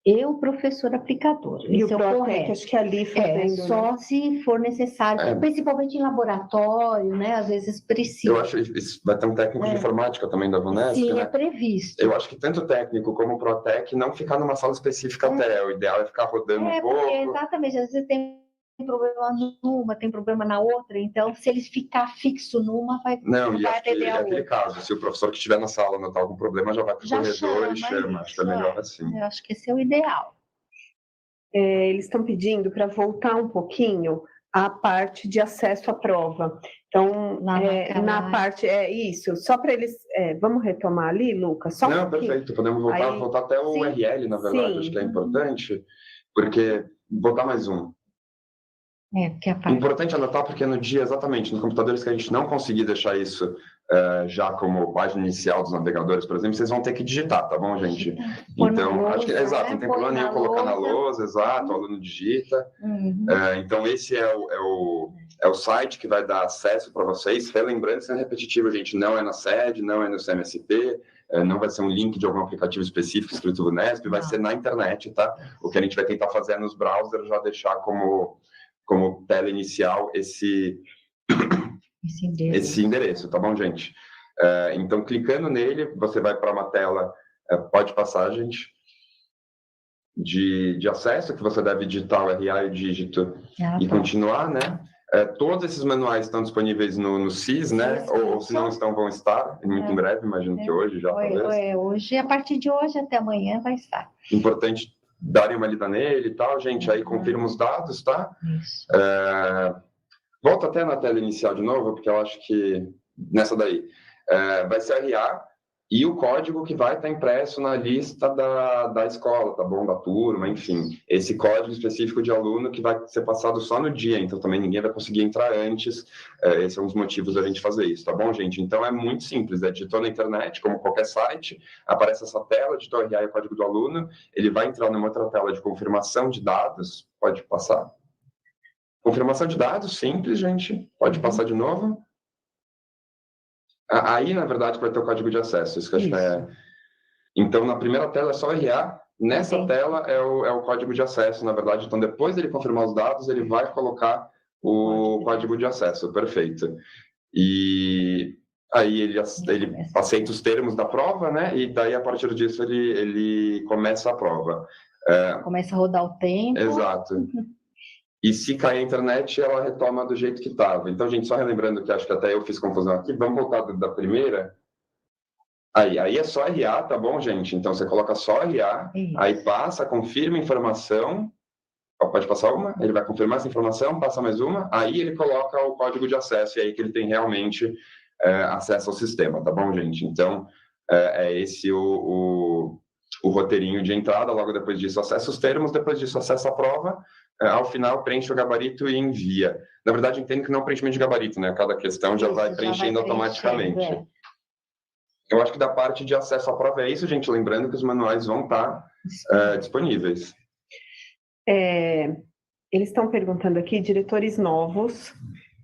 e o professor aplicador. E esse o é o correto, acho que ali fazendo, só se for necessário, principalmente em laboratório, né? Às vezes precisa. Eu acho que vai ter um técnico de informática também da VUNESP, Sim, né? é previsto. Eu acho que tanto o técnico como o Proatec não ficar numa sala específica até. O ideal é ficar rodando um pouco. Exatamente, às vezes tem problema numa, tem problema na outra, então se eles ficar fixo numa, vai atender a outra. Aquele caso, se o professor que estiver na sala notar algum problema, já vai para o corredor e chama. Acho que é melhor assim. Eu acho que esse é o ideal. Eles estão pedindo para voltar um pouquinho a parte de acesso à prova. Então, na parte, isso, só para eles... vamos retomar ali, Lucas? Não, perfeito, podemos voltar até o URL, na verdade, acho que é importante, porque... Botar mais um. Importante anotar porque no dia, exatamente, nos computadores que a gente não conseguir deixar isso já como página inicial dos navegadores, por exemplo, vocês vão ter que digitar, tá bom, gente? Então, acho que exato, não tem problema nenhum colocar na lousa, exato, o aluno digita. Então, esse é o site que vai dar acesso para vocês. Relembrando, sendo repetitivo, gente, não é na sede, não é no CMSP, não vai ser um link de algum aplicativo específico escrito VUNESP, vai ser na internet, tá? O que a gente vai tentar fazer nos browsers, já deixar como tela inicial esse endereço, tá bom, gente? Então, clicando nele, você vai para uma tela, pode passar, gente, de acesso, que você deve digitar o RA e o dígito e continuar, né? Todos esses manuais estão disponíveis no CIS, né? Ou se não estão, vão estar, muito em breve, imagino que hoje já, talvez. Hoje, a partir de hoje até amanhã vai estar. Importante darem uma lida nele e tal, gente, aí confirma os dados, tá? Isso. Volta até na tela inicial de novo, porque eu acho que nessa daí vai ser RA e o código que vai estar impresso na lista da escola, tá bom? Da turma, enfim. Esse código específico de aluno que vai ser passado só no dia, então também ninguém vai conseguir entrar antes. Esse é um dos motivos da gente fazer isso, tá bom, gente? Então é muito simples, digitou na internet, como qualquer site, aparece essa tela, digitou RA e o código do aluno, ele vai entrar numa outra tela de confirmação de dados, pode passar. Confirmação de dados, simples, gente, pode passar de novo. Aí, na verdade, vai ter o código de acesso. Isso que eu acho que Então, na primeira tela é só RA. Nessa tela é o código de acesso, na verdade. Então, depois dele confirmar os dados, ele vai colocar o código de acesso. Perfeito. E aí ele aceita os termos da prova, né? E daí, a partir disso, ele começa a prova. Começa a rodar o tempo. Exato. E se cair a internet, ela retoma do jeito que estava. Então, gente, só relembrando que acho que até eu fiz confusão aqui, vamos voltar da primeira. Aí é só RA, tá bom, gente? Então, você coloca só RA, aí passa, confirma a informação. Pode passar uma, ele vai confirmar essa informação, passa mais uma, aí ele coloca o código de acesso, e aí que ele tem realmente acesso ao sistema, tá bom, gente? Então, é esse o o roteirinho de entrada, logo depois disso acessa os termos, depois disso acessa a prova, ao final preenche o gabarito e envia. Na verdade, entendo que não é um preenchimento de gabarito, né? Cada questão já vai preenchendo automaticamente. Eu acho que da parte de acesso à prova é isso, gente. Lembrando que os manuais vão estar disponíveis. Eles estão perguntando aqui, diretores novos,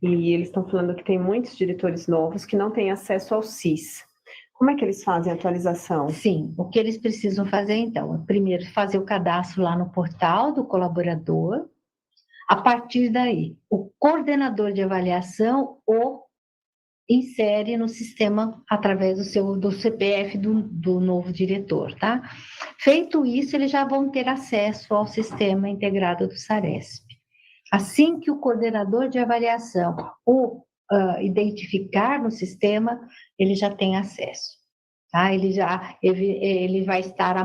e eles estão falando que tem muitos diretores novos que não têm acesso ao SIS. Como é que eles fazem a atualização? Sim, o que eles precisam fazer, então, é primeiro fazer o cadastro lá no portal do colaborador. A partir daí, o coordenador de avaliação o insere no sistema através do CPF do novo diretor, tá? Feito isso, eles já vão ter acesso ao sistema integrado do SARESP. Assim que o coordenador de avaliação o identificar no sistema, ele já tem acesso, tá? Ele vai estar,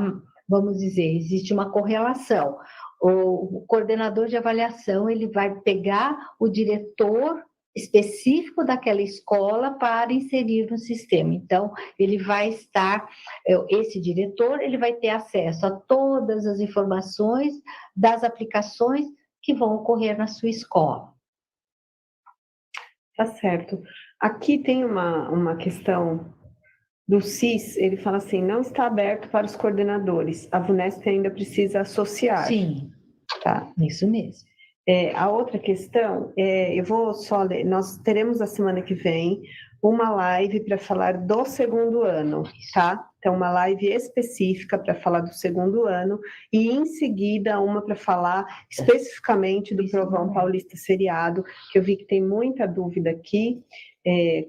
vamos dizer, existe uma correlação. O coordenador de avaliação, ele vai pegar o diretor específico daquela escola para inserir no sistema. Então, ele vai estar, esse diretor, ele vai ter acesso a todas as informações das aplicações que vão ocorrer na sua escola. Tá certo. Aqui tem uma questão do SIS, ele fala assim, não está aberto para os coordenadores, a VUNESP ainda precisa associar. Sim, tá. Isso mesmo. A outra questão, eu vou só ler, nós teremos a semana que vem uma live para falar do segundo ano, tá? Então, uma live específica para falar do segundo ano e, em seguida, uma para falar especificamente do Provão Paulista Seriado, que eu vi que tem muita dúvida aqui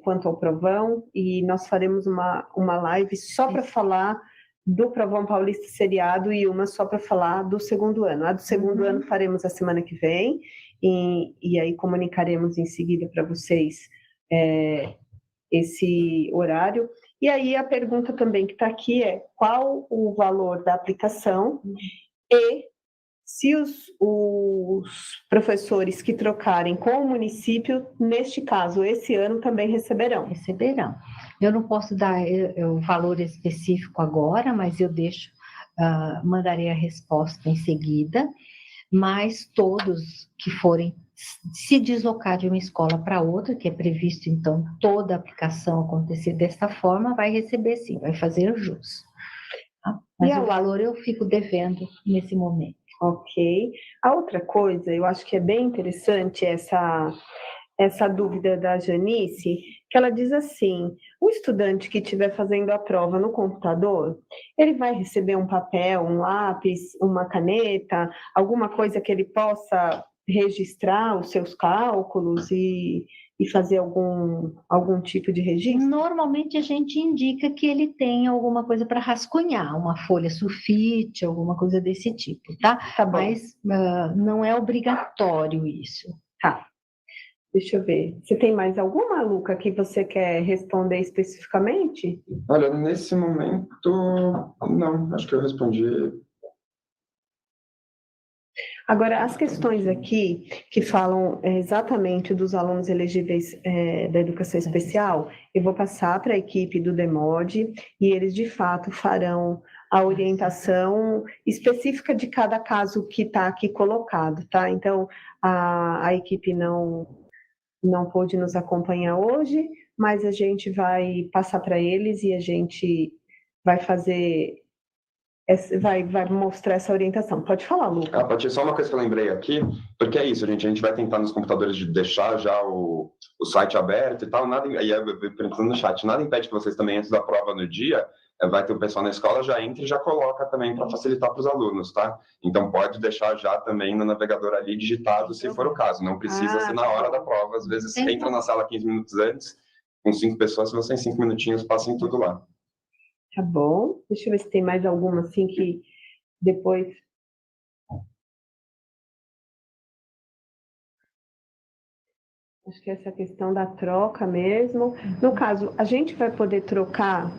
quanto ao Provão, e nós faremos uma live só para falar do Provão Paulista Seriado e uma só para falar do segundo ano. A do segundo ano faremos a semana que vem e aí comunicaremos em seguida para vocês esse horário. E aí a pergunta também que está aqui é qual o valor da aplicação e se os professores que trocarem com o município, neste caso, esse ano, também receberão. Receberão. Eu não posso dar o valor específico agora, mas eu mandarei a resposta em seguida, mas todos que forem se deslocar de uma escola para outra, que é previsto, então, toda a aplicação acontecer desta forma, vai receber sim, vai fazer jus. Tá? Mas o valor eu fico devendo nesse momento. Ok. A outra coisa, eu acho que é bem interessante essa dúvida da Janice, que ela diz assim, o estudante que estiver fazendo a prova no computador, ele vai receber um papel, um lápis, uma caneta, alguma coisa que ele possa registrar os seus cálculos e fazer algum tipo de registro? Normalmente a gente indica que ele tem alguma coisa para rascunhar, uma folha sulfite, alguma coisa desse tipo, tá? Tá bom. Mas não é obrigatório isso. Tá. Deixa eu ver. Você tem mais alguma, Luca, que você quer responder especificamente? Olha, nesse momento, não. Acho que eu respondi. Agora, as questões aqui que falam exatamente dos alunos elegíveis da educação especial, eu vou passar para a equipe do DEMOD e eles, de fato, farão a orientação específica de cada caso que está aqui colocado, tá? Então, a equipe não pôde nos acompanhar hoje, mas a gente vai passar para eles e a gente vai fazer... Vai mostrar essa orientação. Pode falar, Luca. Pode ser só uma coisa que eu lembrei aqui, porque é isso, gente. A gente vai tentar nos computadores de deixar já o site aberto e tal. Aí eu perguntando no chat, nada impede que vocês também, antes da prova no dia, vai ter o pessoal na escola, já entra e já coloca também para facilitar para os alunos, tá? Então pode deixar já também no navegador ali digitado, se for o caso. Não precisa ser na hora da prova. Às vezes entra na sala 15 minutos antes, com 5 pessoas, se você em 5 minutinhos passem tudo lá. Tá bom. Deixa eu ver se tem mais alguma assim que depois... Acho que essa questão da troca mesmo. No caso, a gente vai poder trocar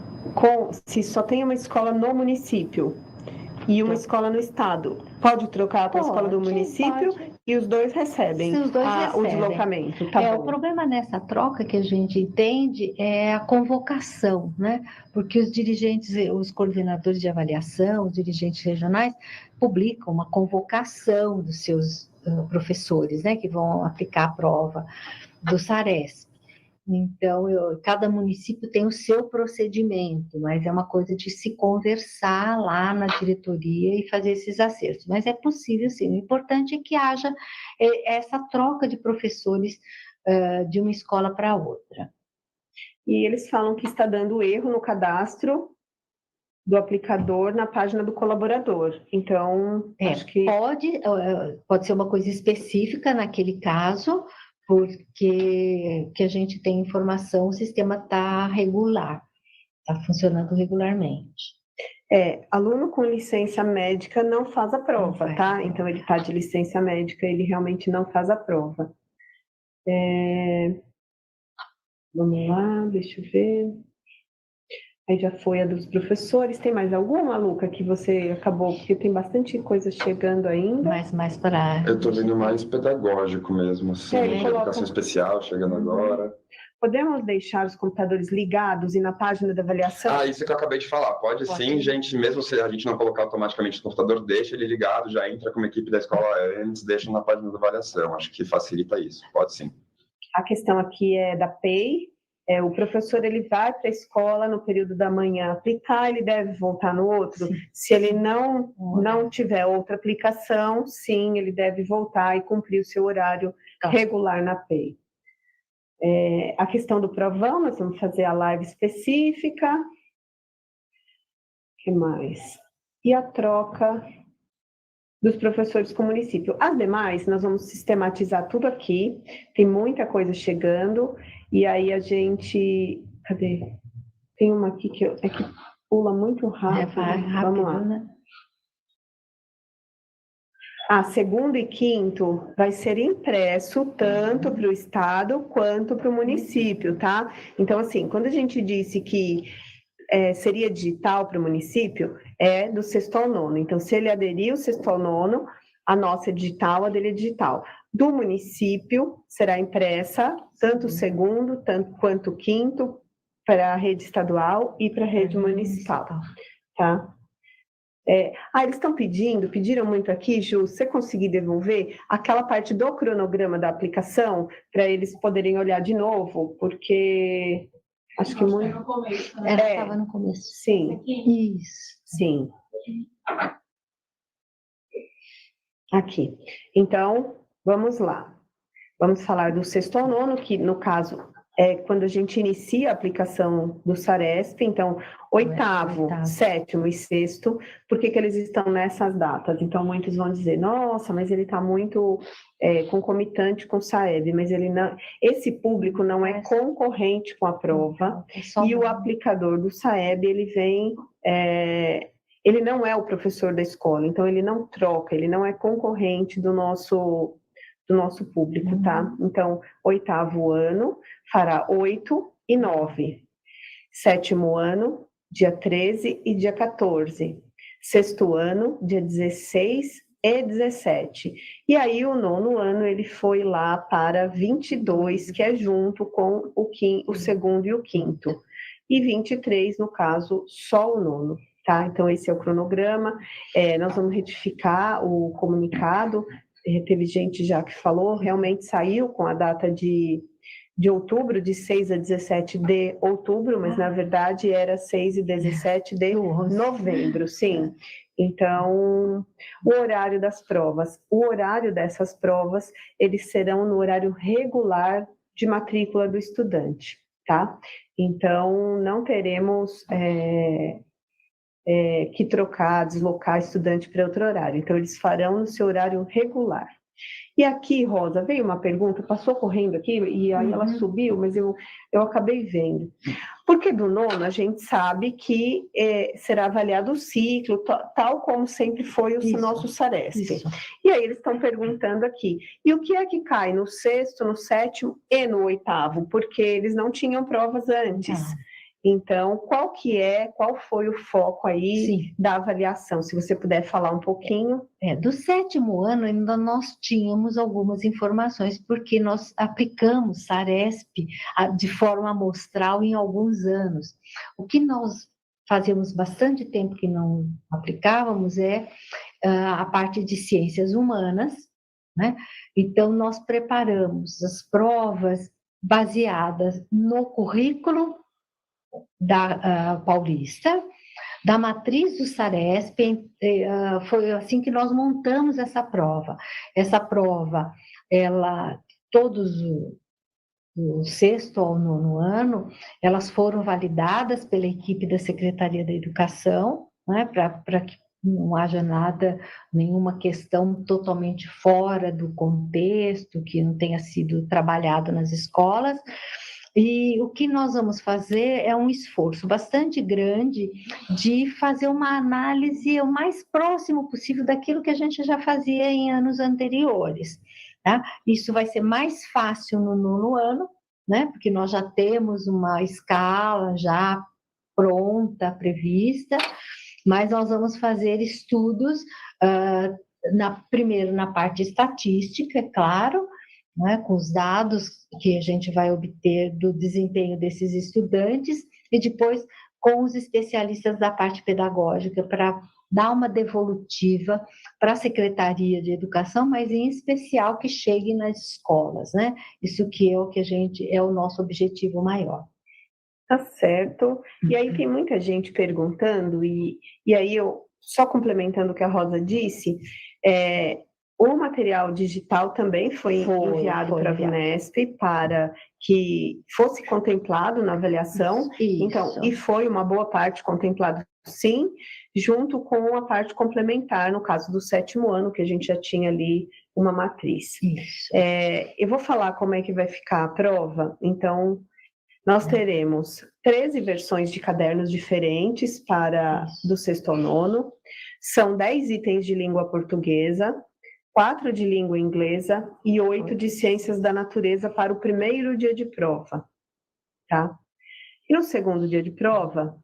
se só tem uma escola no município. E uma escola no estado pode trocar para a escola do município e os dois recebem, os dois o recebem. deslocamento. Tá O bom. problema nessa troca que a gente entende é a convocação, né? Porque os dirigentes, os coordenadores de avaliação, os dirigentes regionais, publicam uma convocação dos seus professores, né? Que vão aplicar a prova do SARESP. Então, cada município tem o seu procedimento, mas é uma coisa de se conversar lá na diretoria e fazer esses acertos. Mas é possível, sim. O importante é que haja essa troca de professores de uma escola para outra. E eles falam que está dando erro no cadastro do aplicador na página do colaborador. Então, acho que... Pode ser uma coisa específica naquele caso, porque que a gente tem informação, o sistema está regular, está funcionando regularmente. Aluno com licença médica não faz a prova, tá? Então, ele está de licença médica, ele realmente não faz a prova. Vamos lá, deixa eu ver. Aí já foi a dos professores. Tem mais alguma, Luca, que você acabou? Porque tem bastante coisa chegando ainda. Mais para... Eu estou vendo mais pedagógico mesmo, assim, de educação especial chegando agora. Podemos deixar os computadores ligados e na página da avaliação? Isso que eu acabei de falar. Pode sim, gente, mesmo se a gente não colocar automaticamente no computador, deixa ele ligado, já entra como equipe da escola antes, deixa na página da avaliação. Acho que facilita isso, pode sim. A questão aqui é da PEI. O professor ele vai para a escola no período da manhã aplicar, ele deve voltar no outro. Sim. Se ele não tiver outra aplicação, sim, ele deve voltar e cumprir o seu horário regular na PEI. A questão do provão, nós vamos fazer a live específica. O que mais? E a troca dos professores com o município. As demais, nós vamos sistematizar tudo aqui. Tem muita coisa chegando. E aí a gente... Cadê? Tem uma aqui que pula muito rápido. Vamos lá. Né? Segundo e quinto vai ser impresso tanto para o estado quanto para o município, tá? Então, assim, quando a gente disse que seria digital para o município, é do sexto ao nono. Então, se ele aderir o sexto ao nono, a nossa é digital, a dele é digital. Do município, será impressa tanto o segundo quanto o quinto para a rede estadual e para a rede municipal, tá? Eles estão pediram muito aqui, Ju, se você conseguir devolver aquela parte do cronograma da aplicação para eles poderem olhar de novo, porque acho que muito... no começo, né? Estava no começo. Sim. Isso. Sim. Aqui. Então, vamos lá. Vamos falar do sexto ao nono, que no caso é quando a gente inicia a aplicação do SARESP, então, oitavo, sétimo e sexto, por que eles estão nessas datas? Então, muitos vão dizer, nossa, mas ele está muito concomitante com o SAEB, mas ele não, esse público não é concorrente com a prova, e o aplicador do SAEB, ele vem... ele não é o professor da escola, então ele não troca, ele não é concorrente do nosso público, tá? Então, oitavo ano, fará 8 e 9. Sétimo ano, dia 13 e dia 14. Sexto ano, dia 16 e 17. E aí, o nono ano, ele foi lá para 22, que é junto com o segundo e o quinto. E 23, no caso, só o nono. Tá? Então, esse é o cronograma. Nós vamos retificar o comunicado. Teve gente já que falou, realmente saiu com a data de outubro, de 6 a 17 de outubro, mas na verdade era 6 e 17 de novembro, sim. Então, o horário das provas. O horário dessas provas, eles serão no horário regular de matrícula do estudante, tá? Então, não teremos... que trocar, deslocar estudante para outro horário. Então, eles farão no seu horário regular. E aqui, Rosa, veio uma pergunta, passou correndo aqui, e aí ela subiu, mas eu acabei vendo. Porque do nono, a gente sabe que será avaliado o ciclo, tal como sempre foi o nosso SARESP. Isso. E aí eles estão perguntando aqui, e o que é que cai no sexto, no sétimo e no oitavo? Porque eles não tinham provas antes. Então, qual foi o foco aí Sim. da avaliação? Se você puder falar um pouquinho. Do 7º ano ainda nós tínhamos algumas informações, porque nós aplicamos SARESP de forma amostral em alguns anos. O que nós fazíamos bastante tempo que não aplicávamos é a parte de ciências humanas, né? Então, nós preparamos as provas baseadas no currículo da Paulista, da matriz do SARESP, foi assim que nós montamos essa prova. Essa prova, todos o 6º ao 9º ano, elas foram validadas pela equipe da Secretaria da Educação, né, para que não haja nenhuma questão totalmente fora do contexto, que não tenha sido trabalhado nas escolas. E o que nós vamos fazer é um esforço bastante grande de fazer uma análise o mais próximo possível daquilo que a gente já fazia em anos anteriores. Tá? Isso vai ser mais fácil no 9º ano, né? Porque nós já temos uma escala já pronta, prevista, mas nós vamos fazer estudos, primeiro na parte estatística, é claro, né, com os dados que a gente vai obter do desempenho desses estudantes, e depois com os especialistas da parte pedagógica, para dar uma devolutiva para a Secretaria de Educação, mas em especial que chegue nas escolas, né? Isso que é o nosso objetivo maior. Tá certo. E aí tem muita gente perguntando, e aí eu, só complementando o que a Rosa disse, o material digital também foi enviado para a VUNESP para que fosse contemplado na avaliação. Isso. Então, e foi uma boa parte contemplado, sim, junto com a parte complementar, no caso do 7º ano, que a gente já tinha ali uma matriz. Isso. Eu vou falar como é que vai ficar a prova. Então, nós teremos 13 versões de cadernos diferentes do 6º ao 9º. São 10 itens de língua portuguesa, 4 de língua inglesa e 8 de ciências da natureza para o primeiro dia de prova, tá? E no segundo dia de prova,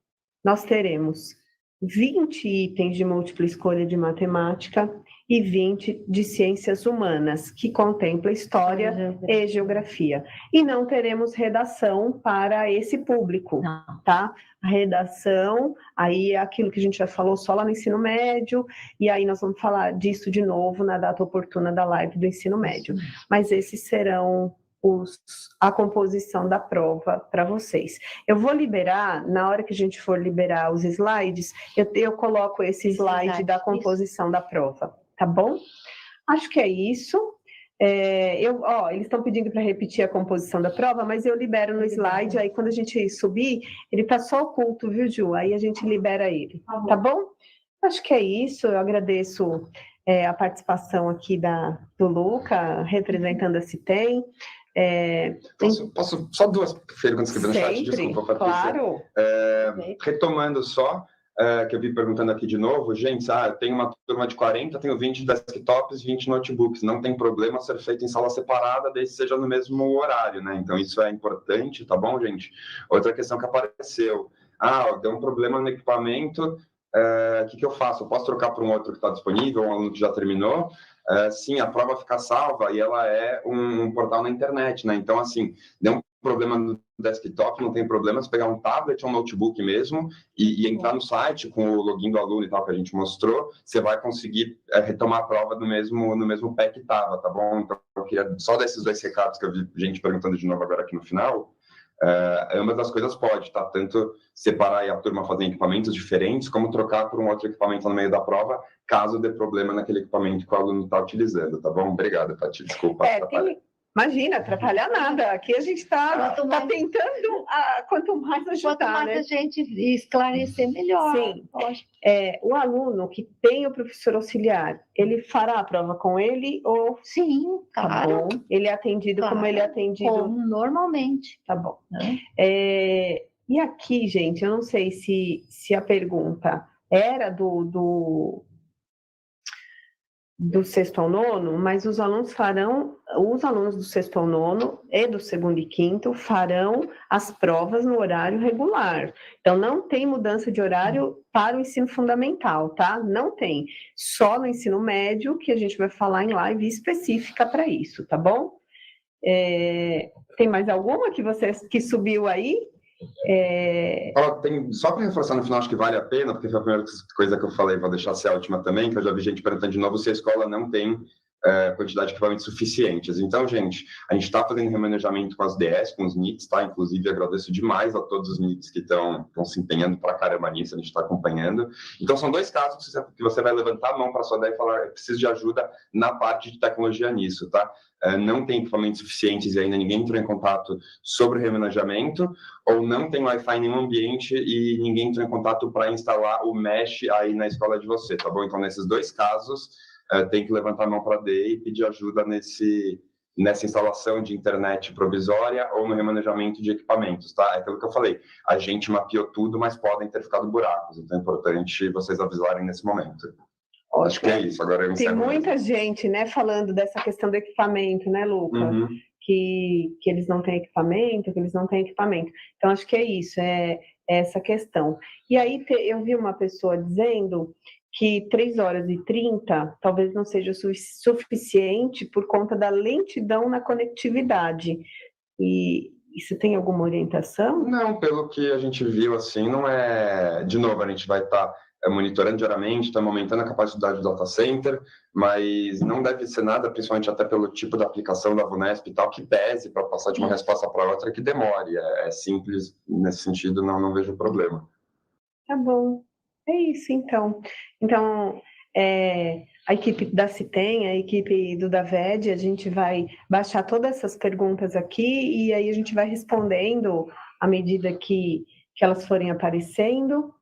nós teremos 20 itens de múltipla escolha de matemática e 20 de ciências humanas, que contempla história e geografia. E não teremos redação para esse público, tá? A redação, aí é aquilo que a gente já falou só lá no ensino médio, e aí nós vamos falar disso de novo na data oportuna da live do ensino médio. Mas esses serão a composição da prova para vocês. Eu vou liberar, na hora que a gente for liberar os slides, eu coloco esse slide da composição da prova, tá bom? Acho que é isso. Eles estão pedindo para repetir a composição da prova, mas eu libero no slide, aí quando a gente subir, ele está só oculto, viu, Ju? Aí a gente libera ele, tá bom? Acho que é isso, eu agradeço a participação aqui do Luca, representando a CITEM. Posso só 2 perguntas que vi no chat? Desculpa, Patrícia. Claro. Retomando só, que eu vi perguntando aqui de novo, gente, eu tenho uma turma de 40, tenho 20 desktops, 20 notebooks, não tem problema ser feito em sala separada, desde que seja no mesmo horário, né? Então, isso é importante, tá bom, gente? Outra questão que apareceu, deu um problema no equipamento, o que eu faço? Eu posso trocar para um outro que está disponível, um aluno que já terminou? Sim, a prova fica salva e ela é um portal na internet, né? Então, assim, deu um problema no desktop, não tem problema, se pegar um tablet ou um notebook mesmo e entrar no site com o login do aluno e tal que a gente mostrou, você vai conseguir retomar a prova no mesmo pé que estava, tá bom? Então, eu queria só desses 2 recados que eu vi gente perguntando de novo agora aqui no final. Ambas as coisas pode, tá? Tanto separar a turma fazendo equipamentos diferentes, como trocar por um outro equipamento no meio da prova, caso dê problema naquele equipamento que o aluno está utilizando, tá bom? Obrigado, Tati, desculpa. Imagina, atrapalhar nada. Aqui a gente está tentando, quanto mais ajudar, quanto mais a gente esclarecer, melhor. Sim. O aluno que tem o professor auxiliar, ele fará a prova com ele ou... Sim, claro. Tá bom. Ele é atendido como ele é atendido? Como normalmente. Tá bom. E aqui, gente, eu não sei se a pergunta era do do sexto ao nono, mas os alunos do sexto ao nono e do segundo e quinto farão as provas no horário regular. Então, não tem mudança de horário para o ensino fundamental, tá? Não tem. Só no ensino médio, que a gente vai falar em live específica para isso, tá bom? Tem mais alguma que subiu aí? Só para reforçar no final, acho que vale a pena, porque foi a primeira coisa que eu falei, vou deixar ser a última também, que eu já vi gente perguntando de novo se a escola não tem quantidade de equipamentos suficientes. Então, gente, a gente está fazendo remanejamento com as DS, com os NITs, tá? Inclusive, agradeço demais a todos os NITs que estão se empenhando para caramba nisso, a gente está acompanhando. Então, são 2 casos que você vai levantar a mão para a sua ideia e falar, eu preciso de ajuda na parte de tecnologia nisso, tá? Não tem equipamentos suficientes e ainda ninguém entrou em contato sobre o remanejamento, ou não tem Wi-Fi em nenhum ambiente e ninguém entrou em contato para instalar o Mesh aí na escola de você, tá bom? Então, nesses 2 casos, tem que levantar a mão para a DEI e pedir ajuda nessa instalação de internet provisória ou no remanejamento de equipamentos, tá? É aquilo que eu falei, a gente mapeou tudo, mas podem ter ficado buracos, então é importante vocês avisarem nesse momento. Ótimo. Acho que é isso, agora eu encerro. Tem muita gente, né, falando dessa questão do equipamento, né, Luca? Uhum. Que eles não têm equipamento, Então, acho que é isso, é essa questão. E aí, eu vi uma pessoa dizendo que 3h30 talvez não seja suficiente por conta da lentidão na conectividade. E isso tem alguma orientação? Não, pelo que a gente viu, assim, não é... De novo, a gente vai estar monitorando diariamente, estamos aumentando a capacidade do data center, mas não deve ser nada, principalmente até pelo tipo da aplicação da VUNESP e tal, que pese para passar de uma resposta para outra, que demore. É simples, nesse sentido, não vejo problema. Tá bom. É isso, então. Então, a equipe da CITEM, a equipe do DAVED, a gente vai baixar todas essas perguntas aqui e aí a gente vai respondendo à medida que elas forem aparecendo.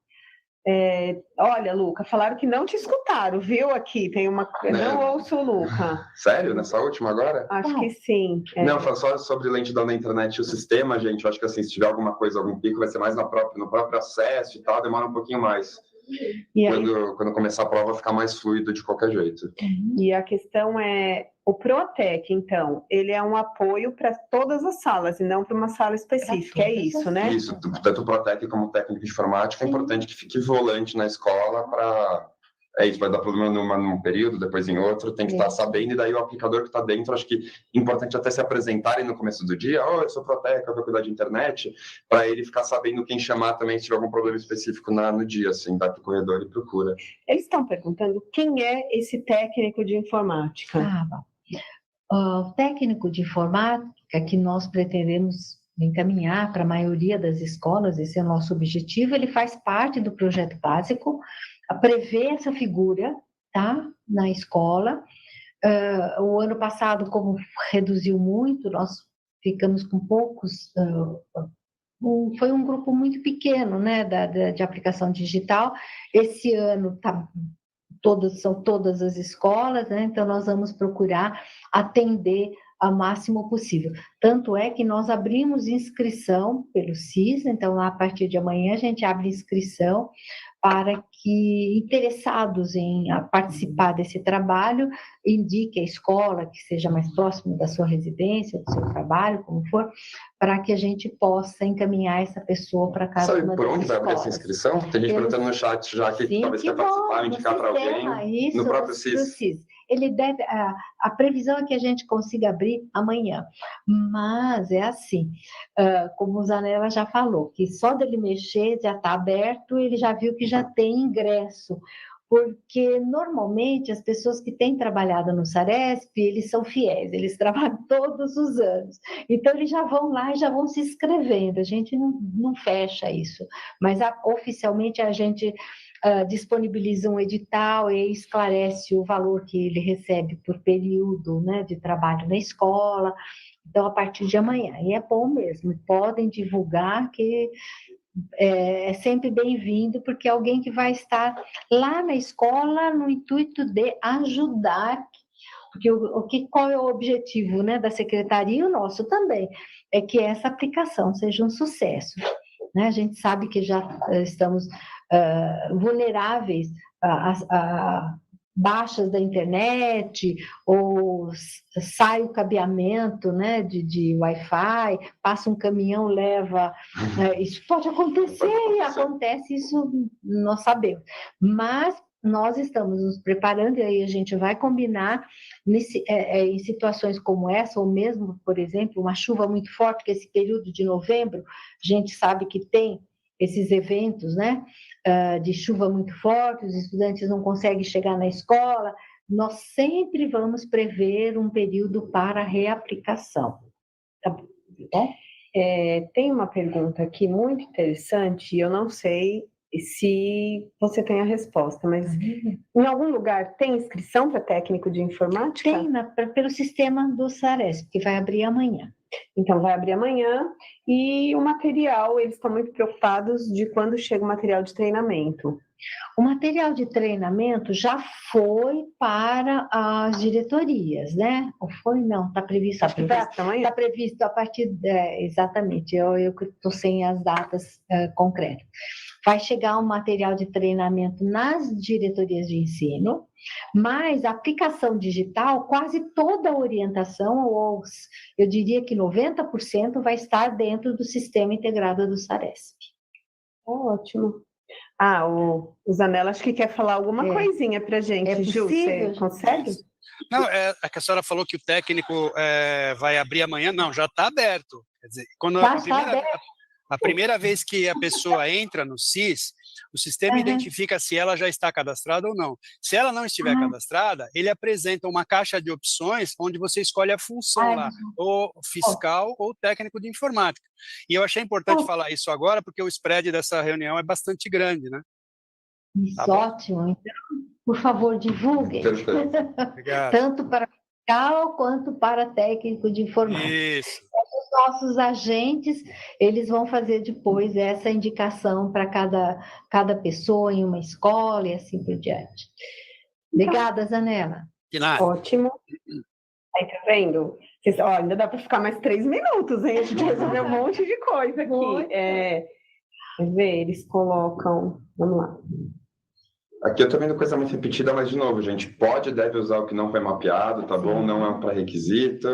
Olha, Luca, falaram que não te escutaram, viu? Aqui tem uma... Não ouço o Luca. Sério? Nessa última agora? Acho que sim. Não, fala só sobre lentidão da internet e o sistema, gente. Eu acho que assim, se tiver alguma coisa, algum pico, vai ser mais no próprio acesso e tal, demora um pouquinho mais. Quando começar a prova, ficar mais fluido de qualquer jeito. E a questão é, o Protec, então, ele é um apoio para todas as salas e não para uma sala específica, é isso, né? Isso, tanto o Protec como o técnico de informática, é importante que fique volante na escola para... É isso, vai dar problema num período, depois em outro, tem que estar sabendo, e daí o aplicador que está dentro, acho que é importante até se apresentarem no começo do dia, eu sou Protec, eu vou cuidar de internet, para ele ficar sabendo quem chamar também se tiver algum problema específico no dia, assim, vai para o corredor e procura. Eles estão perguntando quem é esse técnico de informática? O técnico de informática que nós pretendemos encaminhar para a maioria das escolas, esse é o nosso objetivo, ele faz parte do projeto básico, prevê essa figura, tá, na escola. O ano passado, como reduziu muito, nós ficamos com poucos, foi um grupo muito pequeno, né, de aplicação digital. Esse ano são todas as escolas, né, então nós vamos procurar atender ao máximo possível. Tanto é que nós abrimos inscrição pelo SIS, então a partir de amanhã a gente abre inscrição para que interessados em participar desse trabalho indique a escola que seja mais próximo da sua residência, do seu trabalho, como for, para que a gente possa encaminhar essa pessoa para cada uma das escolas. Sabe por onde vai abrir essa inscrição? Tem gente perguntando no chat já que talvez quer participar, indicar para alguém, no próprio SIS. Ele deve, a previsão é que a gente consiga abrir amanhã, mas é assim, como o Zanella já falou, que só dele mexer já está aberto, ele já viu que já tem ingresso, porque normalmente as pessoas que têm trabalhado no Saresp, eles são fiéis, eles trabalham todos os anos, então eles já vão lá e já vão se inscrevendo, a gente não fecha isso, mas oficialmente a gente disponibiliza um edital e esclarece o valor que ele recebe por período, né, de trabalho na escola, então a partir de amanhã, e é bom mesmo, podem divulgar que é sempre bem-vindo, porque é alguém que vai estar lá na escola no intuito de ajudar, porque qual é o objetivo, né, da secretaria e o nosso também, é que essa aplicação seja um sucesso, né? A gente sabe que já estamos vulneráveis baixas da internet, ou sai o cabeamento, né, de Wi-Fi, passa um caminhão, leva... isso pode acontecer, e acontece, isso nós sabemos. Mas nós estamos nos preparando, e aí a gente vai combinar em situações como essa, ou mesmo, por exemplo, uma chuva muito forte, que esse período de novembro, a gente sabe que tem esses eventos, né, de chuva muito forte, os estudantes não conseguem chegar na escola, nós sempre vamos prever um período para reaplicação. Tá bom? Tem uma pergunta aqui muito interessante, e eu não sei se você tem a resposta, mas em algum lugar tem inscrição para técnico de informática? Tem, pelo sistema do Saresp, que vai abrir amanhã. Então, vai abrir amanhã, e o material, eles estão muito preocupados de quando chega o material de treinamento. O material de treinamento já foi para as diretorias, né? Ou foi? Não, está previsto. Está previsto a partir... exatamente, eu que estou sem as datas concretas. Vai chegar um material de treinamento nas diretorias de ensino, mas a aplicação digital, quase toda a orientação, ou eu diria que 90%, vai estar dentro do sistema integrado do Saresp. Ótimo. O Zanella acho que quer falar alguma coisinha para a gente, Ju, você consegue? Não, que a senhora falou que o técnico vai abrir amanhã, não, já está aberto. Quer dizer, quando a primeira vez que a pessoa entra no SIS, o sistema identifica se ela já está cadastrada ou não. Se ela não estiver cadastrada, ele apresenta uma caixa de opções onde você escolhe a função lá, ou fiscal ou técnico de informática. E eu achei importante falar isso agora, porque o spread dessa reunião é bastante grande, né? Isso, ótimo. Então, por favor, divulguem. Tanto para fiscal quanto para técnico de informática. Isso. Os nossos agentes, eles vão fazer depois essa indicação para cada pessoa em uma escola e assim por diante. Obrigada, Zanella. De nada. Ótimo. Aí, tá vendo? Ainda dá para ficar mais 3 minutos, hein? A gente resolveu um monte de coisa aqui. Quer ver, eles colocam... Vamos lá. Aqui eu tô vendo coisa muito repetida, mas, de novo, gente, pode e deve usar o que não foi mapeado, tá bom? Não é um pré-requisito.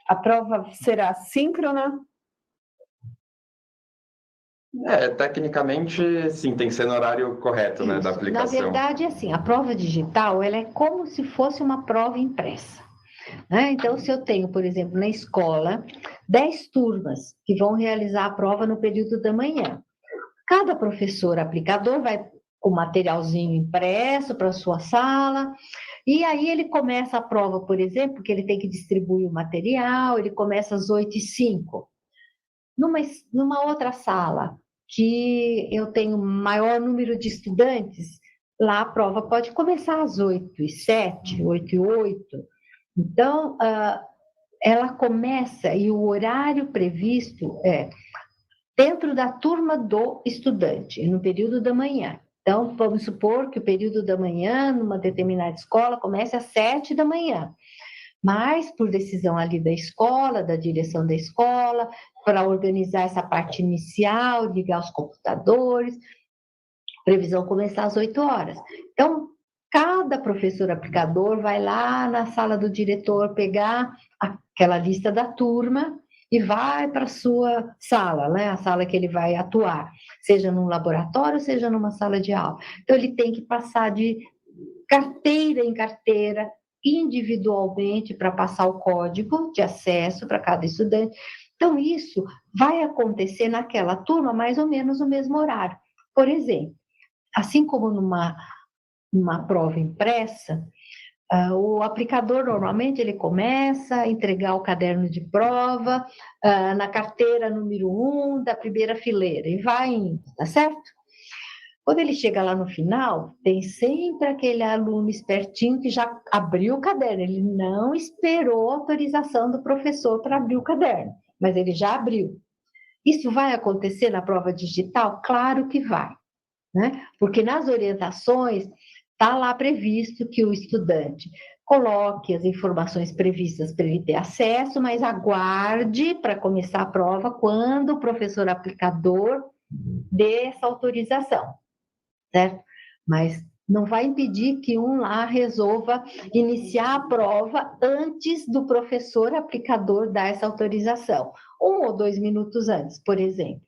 A prova será síncrona? Tecnicamente, sim, tem que ser no horário correto, né, da aplicação. Na verdade, assim, a prova digital, ela é como se fosse uma prova impressa. Né? Então, se eu tenho, por exemplo, na escola, 10 turmas que vão realizar a prova no período da manhã. Cada professor aplicador vai com materialzinho impresso para a sua sala, e aí ele começa a prova, por exemplo, que ele tem que distribuir o material, ele começa às 8h05. Numa outra sala, que eu tenho maior número de estudantes, lá a prova pode começar às 8h07, 8h08. Então, ela começa, e o horário previsto é dentro da turma do estudante, no período da manhã. Então, vamos supor que o período da manhã, numa determinada escola, comece às 7h, mas por decisão ali da escola, da direção da escola, para organizar essa parte inicial, ligar os computadores, previsão começar às 8h. Então, cada professor aplicador vai lá na sala do diretor pegar aquela lista da turma e vai para a sua sala, né? A sala que ele vai atuar, seja num laboratório, seja numa sala de aula. Então, ele tem que passar de carteira em carteira, individualmente, para passar o código de acesso para cada estudante. Então, isso vai acontecer naquela turma mais ou menos no mesmo horário. Por exemplo, assim como numa prova impressa, o aplicador, normalmente, ele começa a entregar o caderno de prova na carteira número 1 da primeira fileira, e vai indo, tá certo? Quando ele chega lá no final, tem sempre aquele aluno espertinho que já abriu o caderno, ele não esperou a autorização do professor para abrir o caderno, mas ele já abriu. Isso vai acontecer na prova digital? Claro que vai, né? Porque nas orientações está lá previsto que o estudante coloque as informações previstas para ele ter acesso, mas aguarde para começar a prova quando o professor aplicador dê essa autorização, certo? Mas Não vai impedir que um lá resolva iniciar a prova antes do professor aplicador dar essa autorização, 1 ou 2 minutos antes, por exemplo.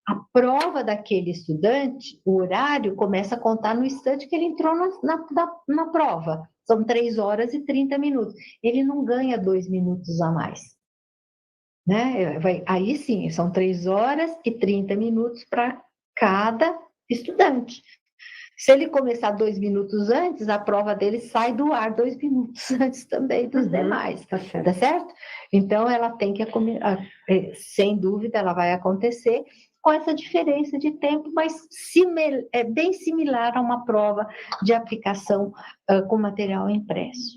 A prova daquele estudante, o horário começa a contar no instante que ele entrou na prova. São 3 horas e 30 minutos. Ele não ganha 2 minutos a mais. Né? Aí sim, são 3 horas e 30 minutos para cada estudante. Se ele começar 2 minutos antes, a prova dele sai do ar 2 minutos antes também dos demais, tá certo? Então, ela tem que, sem dúvida, ela vai acontecer com essa diferença de tempo, mas é bem similar a uma prova de aplicação com material impresso.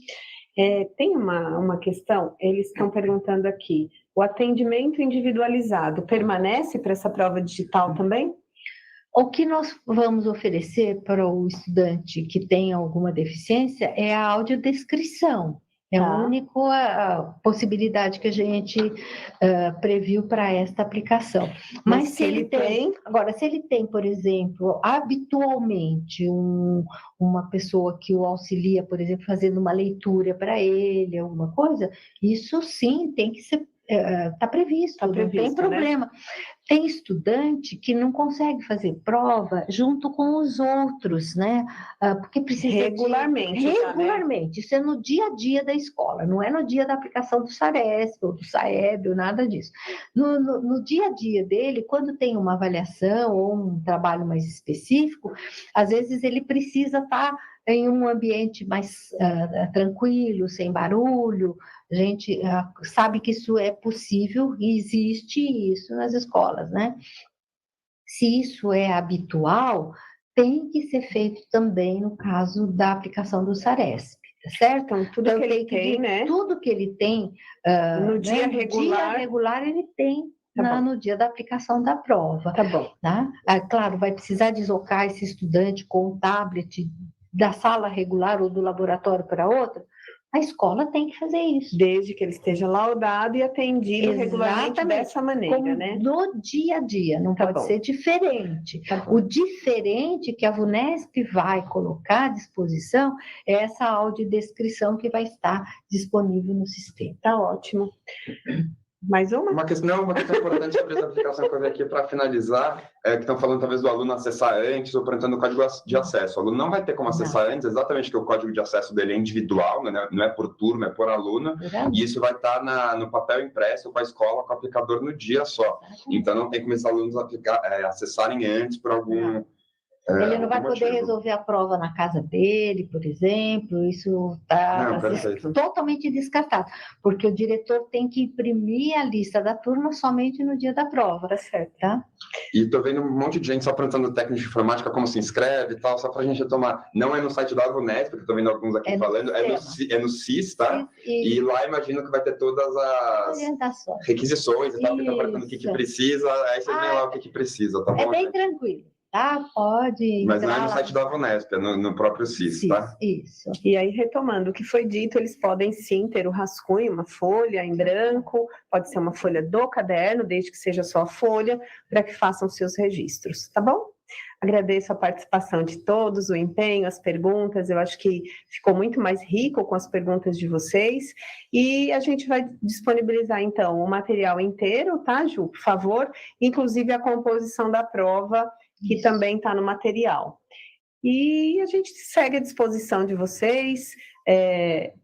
Tem uma questão, eles estão perguntando aqui, o atendimento individualizado permanece para essa prova digital também? O que nós vamos oferecer para o estudante que tem alguma deficiência é a audiodescrição. É a única possibilidade que a gente previu para esta aplicação. Mas se ele tem... Agora, se ele tem, por exemplo, habitualmente uma pessoa que o auxilia, por exemplo, fazendo uma leitura para ele, alguma coisa, isso sim tem que ser... Está previsto, não tem problema. Né? Tem estudante que não consegue fazer prova junto com os outros, né? Porque precisa regularmente. Regularmente. Isso é no dia a dia da escola, não é no dia da aplicação do SARESP ou do SAEB ou nada disso. No dia a dia dele, quando tem uma avaliação ou um trabalho mais específico, às vezes ele precisa estar em um ambiente mais tranquilo, sem barulho. A gente sabe que isso é possível e existe isso nas escolas, né? Se isso é habitual, tem que ser feito também no caso da aplicação do SARESP, tá certo? Então, tudo que ele tem, né? Tudo que ele tem no dia regular, ele tem no dia da aplicação da prova. Tá bom. Tá? Claro, vai precisar deslocar esse estudante com um tablet da sala regular ou do laboratório para outra. A escola tem que fazer isso. Desde que ele esteja laudado e atendido regularmente dessa maneira, como né? No dia a dia, não pode ser diferente. O diferente que a VUNESP vai colocar à disposição é essa audiodescrição que vai estar disponível no sistema. Tá ótimo. Mais uma? Uma questão importante sobre essa aplicação que eu vi aqui para finalizar, que estão falando talvez do aluno acessar antes ou perguntando o código de acesso. O aluno não vai ter como acessar antes, exatamente porque o código de acesso dele é individual, né? Não é por turma, é por aluno, e isso vai estar no papel impresso com a escola, com o aplicador no dia só. Então não tem como esses alunos acessarem antes por algum... Ele não vai poder resolver a prova na casa dele, por exemplo, isso está totalmente descartado, porque o diretor tem que imprimir a lista da turma somente no dia da prova. Tá certo. Tá? E tô vendo um monte de gente só perguntando técnica de informática, como se inscreve e tal, só para a gente retomar. Não é no site da VUNESP, porque tô vendo alguns aqui falando, é no CIS, tá? E lá imagino que vai ter todas as requisições e tal, que tá perguntando o que precisa, aí vocês veem lá o que precisa, tá bom? É bem tranquilo. Tá, pode. Mas não é no site da VUNESP, é no próprio CIS, tá? Isso. E aí, retomando o que foi dito, eles podem sim ter o rascunho, uma folha em branco, pode ser uma folha do caderno, desde que seja só a folha, para que façam seus registros, tá bom? Agradeço a participação de todos, o empenho, as perguntas, eu acho que ficou muito mais rico com as perguntas de vocês, e a gente vai disponibilizar, então, o material inteiro, tá, Ju? Por favor, inclusive a composição da prova, que também está no material. E a gente segue à disposição de vocês,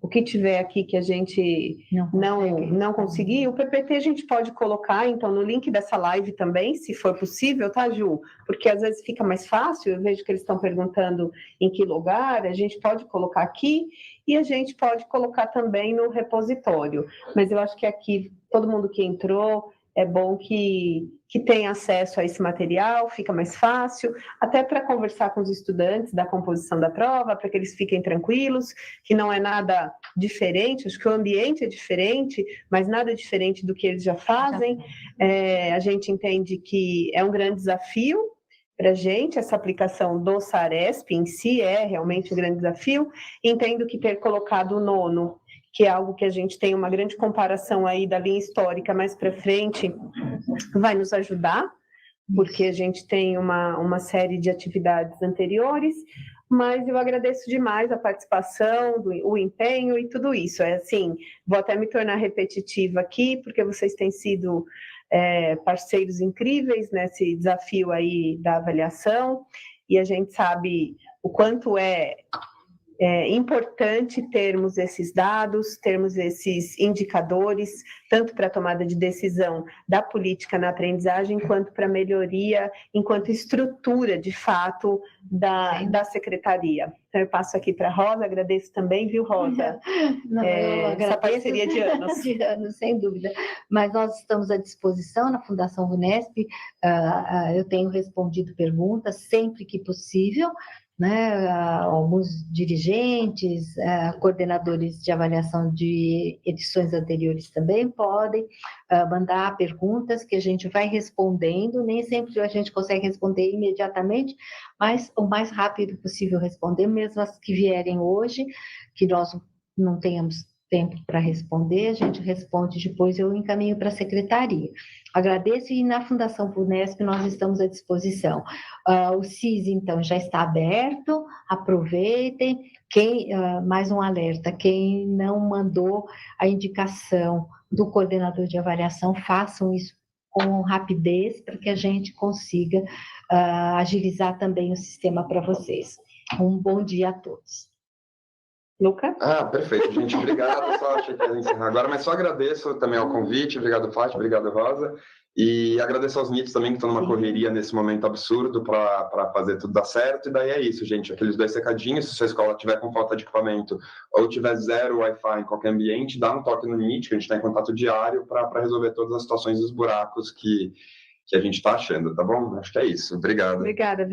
o que tiver aqui que a gente não conseguir, o PPT a gente pode colocar, então, no link dessa live também, se for possível, tá, Ju? Porque às vezes fica mais fácil, eu vejo que eles estão perguntando em que lugar, a gente pode colocar aqui, e a gente pode colocar também no repositório. Mas eu acho que aqui, todo mundo que entrou, é bom que tenha acesso a esse material, fica mais fácil, até para conversar com os estudantes da composição da prova, para que eles fiquem tranquilos, que não é nada diferente, acho que o ambiente é diferente, mas nada diferente do que eles já fazem. A gente entende que é um grande desafio para a gente, essa aplicação do SARESP em si é realmente um grande desafio. Entendo que ter colocado o nono, que é algo que a gente tem uma grande comparação aí da linha histórica mais para frente, vai nos ajudar, porque a gente tem uma série de atividades anteriores, mas eu agradeço demais a participação, o empenho e tudo isso. É assim, vou até me tornar repetitiva aqui, porque vocês têm sido parceiros incríveis nesse desafio aí da avaliação, e a gente sabe o quanto é importante termos esses dados, termos esses indicadores, tanto para a tomada de decisão da política na aprendizagem, quanto para a melhoria, enquanto estrutura, de fato, da secretaria. Então, eu passo aqui para a Rosa, agradeço também, viu, Rosa? Não, eu agradeço, essa parceria de anos. De anos, sem dúvida. Mas nós estamos à disposição na Fundação Vunesp, eu tenho respondido perguntas sempre que possível, né? Alguns dirigentes, coordenadores de avaliação de edições anteriores também podem mandar perguntas que a gente vai respondendo, nem sempre a gente consegue responder imediatamente, mas o mais rápido possível responder, mesmo as que vierem hoje, que nós não tenhamos tempo para responder, a gente responde depois, eu encaminho para a secretaria. Agradeço, e na Fundação Vunesp nós estamos à disposição. O CIS, então, já está aberto, aproveitem. Mais um alerta, quem não mandou a indicação do coordenador de avaliação, façam isso com rapidez, para que a gente consiga agilizar também o sistema para vocês. Um bom dia a todos. Luca? Perfeito, gente. Obrigado. Só achei que ia encerrar agora, mas só agradeço também ao convite. Obrigado, Fátima. Obrigado, Rosa. E agradeço aos NITs também, que estão numa correria nesse momento absurdo para fazer tudo dar certo. E daí é isso, gente. Aqueles 2 recadinhos. Se sua escola tiver com falta de equipamento ou tiver 0 Wi-Fi em qualquer ambiente, dá um toque no NIT, que a gente está em contato diário para resolver todas as situações dos buracos que a gente está achando, tá bom? Acho que é isso. Obrigado. Obrigada.